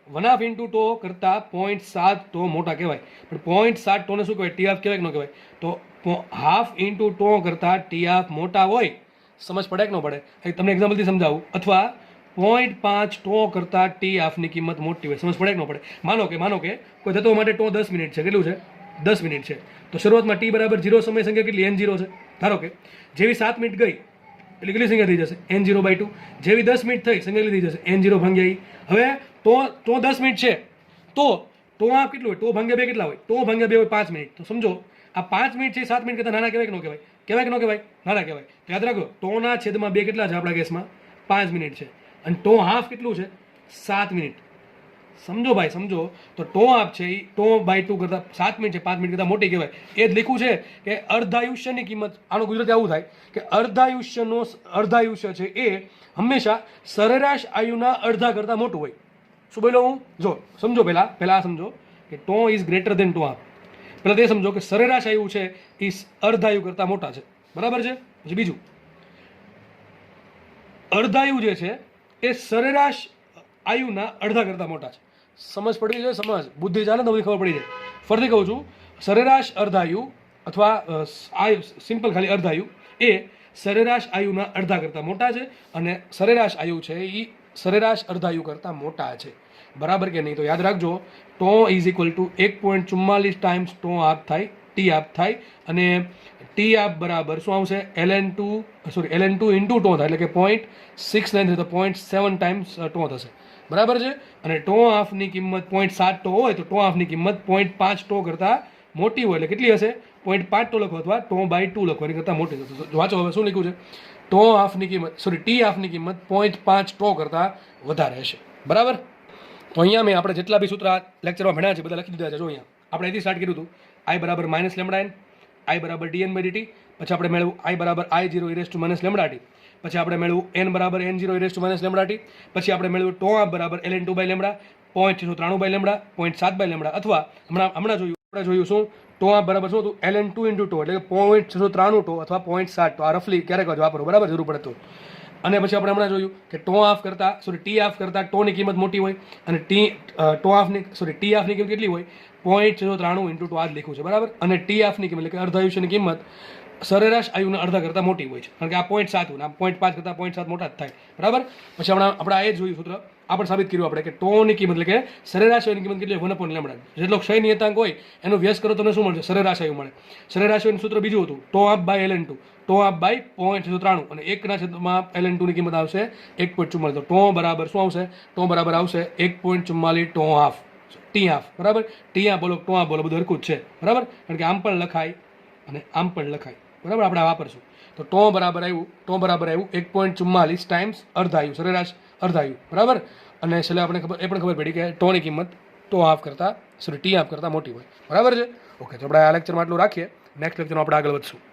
1/2 × ટો કરતાં 0.7 ટો મોટા કહેવાય. પણ 0.7 ટોને શું કહેવાય? ટી હાફ કહેવાય કે ન કહેવાય? તો 1/2 × ટો કરતાં ટી હાફ મોટા હોય. સમજ પડે કે ન પડે? તમને એક્ઝામ્પલથી સમજાવું. અથવા 0.5 ટો કરતાં ટી હાફની કિંમત મોટી હોય. સમજ પડે કે ન પડે? માનો કે કોઈ તત્વ માટે ટો 10 મિનિટ છે. કેટલું છે? 10 મિનિટ છે. તો શરૂઆતમાં t બરાબર 0 સમય સંખ્યા કેટલી? n0 છે. ધારો કે જેવી 7 મિનિટ ગઈ એટલે કેટલી સંખ્યા થઈ જશે? n0/2. જેવી 10 મિનિટ થઈ સંખ્યા કેટલી થઈ જશે? n0/e. હવે ટો 10 મિનિટ છે તો ટો આ કેટલું હોય? ટો ભાગ્યા 2 કેટલા હોય? ટો ભાગ્યા 2 હોય 5 મિનિટ. તો સમજો આ 5 મિનિટ છે 7 મિનિટ કરતાં નાના કહેવાય કે ન કહેવાય? કહેવાય કે ન કહેવાય? નાના કહેવાય. યાદ રાખો ટોના છેદમાં 2 કેટલા છે આપણા કેસમાં? 5 મિનિટ છે. અને ટો હાફ કેટલું છે? 7 મિનિટ. સમજો ભાઈ સમજો. તો ટો આપ છે એ ટો બાય 2 કરતાં 7 મિનિટ છે 5 મિનિટ કરતાં મોટી કહેવાય. એ જ લખ્યું છે કે અર્ધાયુષ્યની કિંમત, આનું ગુજરાતી આવું થાય કે અર્ધાયુષ્ય છે એ હંમેશા સરેરાશ આયુના અડધા કરતાં મોટું હોય. શું બોલ્યો હું? જો સમજો, પહેલા આ સમજો કે ટો ઇઝ ગ્રેટર દેન ટો આપ. પહેલાં તે સમજો કે સરેરાશ આયુ છે એ અર્ધાયુ કરતાં મોટા છે, બરાબર છે. પછી બીજું, અર્ધાયુ જે છે એ સરેરાશ આયુના અડધા કરતાં મોટા છે. સમજ પડી જાય? સમજ બુદ્ધિ ચાલે તો બધી ખબર પડી જાય. ફરીથી કહું છું, સરેરાશ અર્ધાયુ અથવા આયુ સિમ્પલ ખાલી અર્ધાયુ એ સરેરાશ આયુના અડધા કરતાં મોટા છે અને સરેરાશ આયુ છે એ સરેરાશ અર્ધાયુ કરતાં મોટા છે. બરાબર કે નહીં? તો યાદ રાખજો, ટો ઇઝ ઇક્વલ ટુ 1.44 ટાઈમ્સ ટો આપ થાય, ટી આપ થાય, અને ટી આપ બરાબર શું આવશે? ln2 ઇન્ટુ ટો થાય, એટલે કે 0.69 તો 0.7 ટાઈમ્સ ટો થશે. બરાબર છે. અને ટો હાફની કિંમત 0.7 ટો હોય તો ટો હાફની કિંમત 0.5 ટો કરતાં મોટી હોય એટલે કેટલી હશે? 0.5 ટો લખો અથવા ટો બાય 2 લખો, એની કરતાં મોટી થશે. તો વાંચો હવે શું લખ્યું છે? ટો હાફની કિંમત ટી હાફની કિંમત 0.5 ટો કરતાં વધારે હશે. બરાબર. તો અહીંયા મેં આપણે જેટલા બી સૂત્ર લેક્ચરમાં ભણ્યા છે બધા લખી દીધા છે. જો અહીંયા આપણે અહીંથી સ્ટાર્ટ કર્યું હતું, I બરાબર માઇનસ લેમડા એન, I બરાબર dn બાય dt, પછી આપણે મેળવ્યું I બરાબર I0 e raise to minus lambda t, પછી આપણે મેળવ્યું n બરાબર n0 e raise to minus lambda t, પછી આપણે મેળવ્યું ટો આપ બરાબર ln2 by lambda, 0.693 by lambda, 0.7 by lambda, અથવા હમણાં જોયું શું ટો આપ બરાબર શું હતું? ln2 ઇન્ટુ ટો, એટલે કે 0.693 ટો અથવા 0.7 ટો. આ રફલી ક્યારેક વાપરો, બરાબર, જરૂર પડે તો. અને પછી આપણે હમણાં જોયું કે ટી હાફ કરતાં ટોની કિંમત મોટી હોય અને ટી હાફની કિંમત કેટલી હોય? 0.693 ઇન્ટુ ટો. આ જ લખ્યું છે, બરાબર. અને ટી હાફની કિંમત એટલે કે અર્ધાયુષ્યની કિંમત સરેરાશ આયુના અડધા કરતાં મોટી હોય છે, કારણ કે આ 0.7 હોય, આ 0.5 કરતાં 0.7 મોટા જ થાય, બરાબર. પછી આપણે આ એ જોયું સૂત્ર, આ પણ સાબિત કર્યું આપણે કે ટોની કિંમત એટલે કે સરેરાશ આયુની કિંમત કેટલી? 1/λ. જેટલો ક્ષય નિયતાંક હોય એનો વ્યસ્ત કરો તમને શું મળશે? સરેરાશ આયુ મળે. સરેરાશ આયુનું સૂત્ર બીજું હતું, ટો આપ બાય ln2, ટો આપ બાય 0.693, અને 1/છેદમાં ln2 ની કિંમત આવશે 1.44. તો ટો બરાબર શું આવશે? ટો બરાબર આવશે 1.44 ટો હાફ, ટી હાફ, બરાબર. ટી હાફ બોલો, ટો હાફ બોલો, બધું હરખું જ છે, બરાબર. કારણ કે આમ પણ લખાય અને આમ પણ લખાય, બરાબર. આપણે વાપરશું. તો ટો બરાબર આવ્યું 1.44 ટાઈમ્સ અર્ધાયુ, સરેરાશ અર્ધાયુ, બરાબર. અને છેલ્લે આપણે એ પણ ખબર પડી કે ટોની કિંમત ટી હાફ કરતાં મોટી હોય, બરાબર છે. ઓકે, તો આપણે આ લેક્ચરમાં આટલું રાખીએ. નેક્સ્ટ લેક્ચરમાં આપણે આગળ વધશું.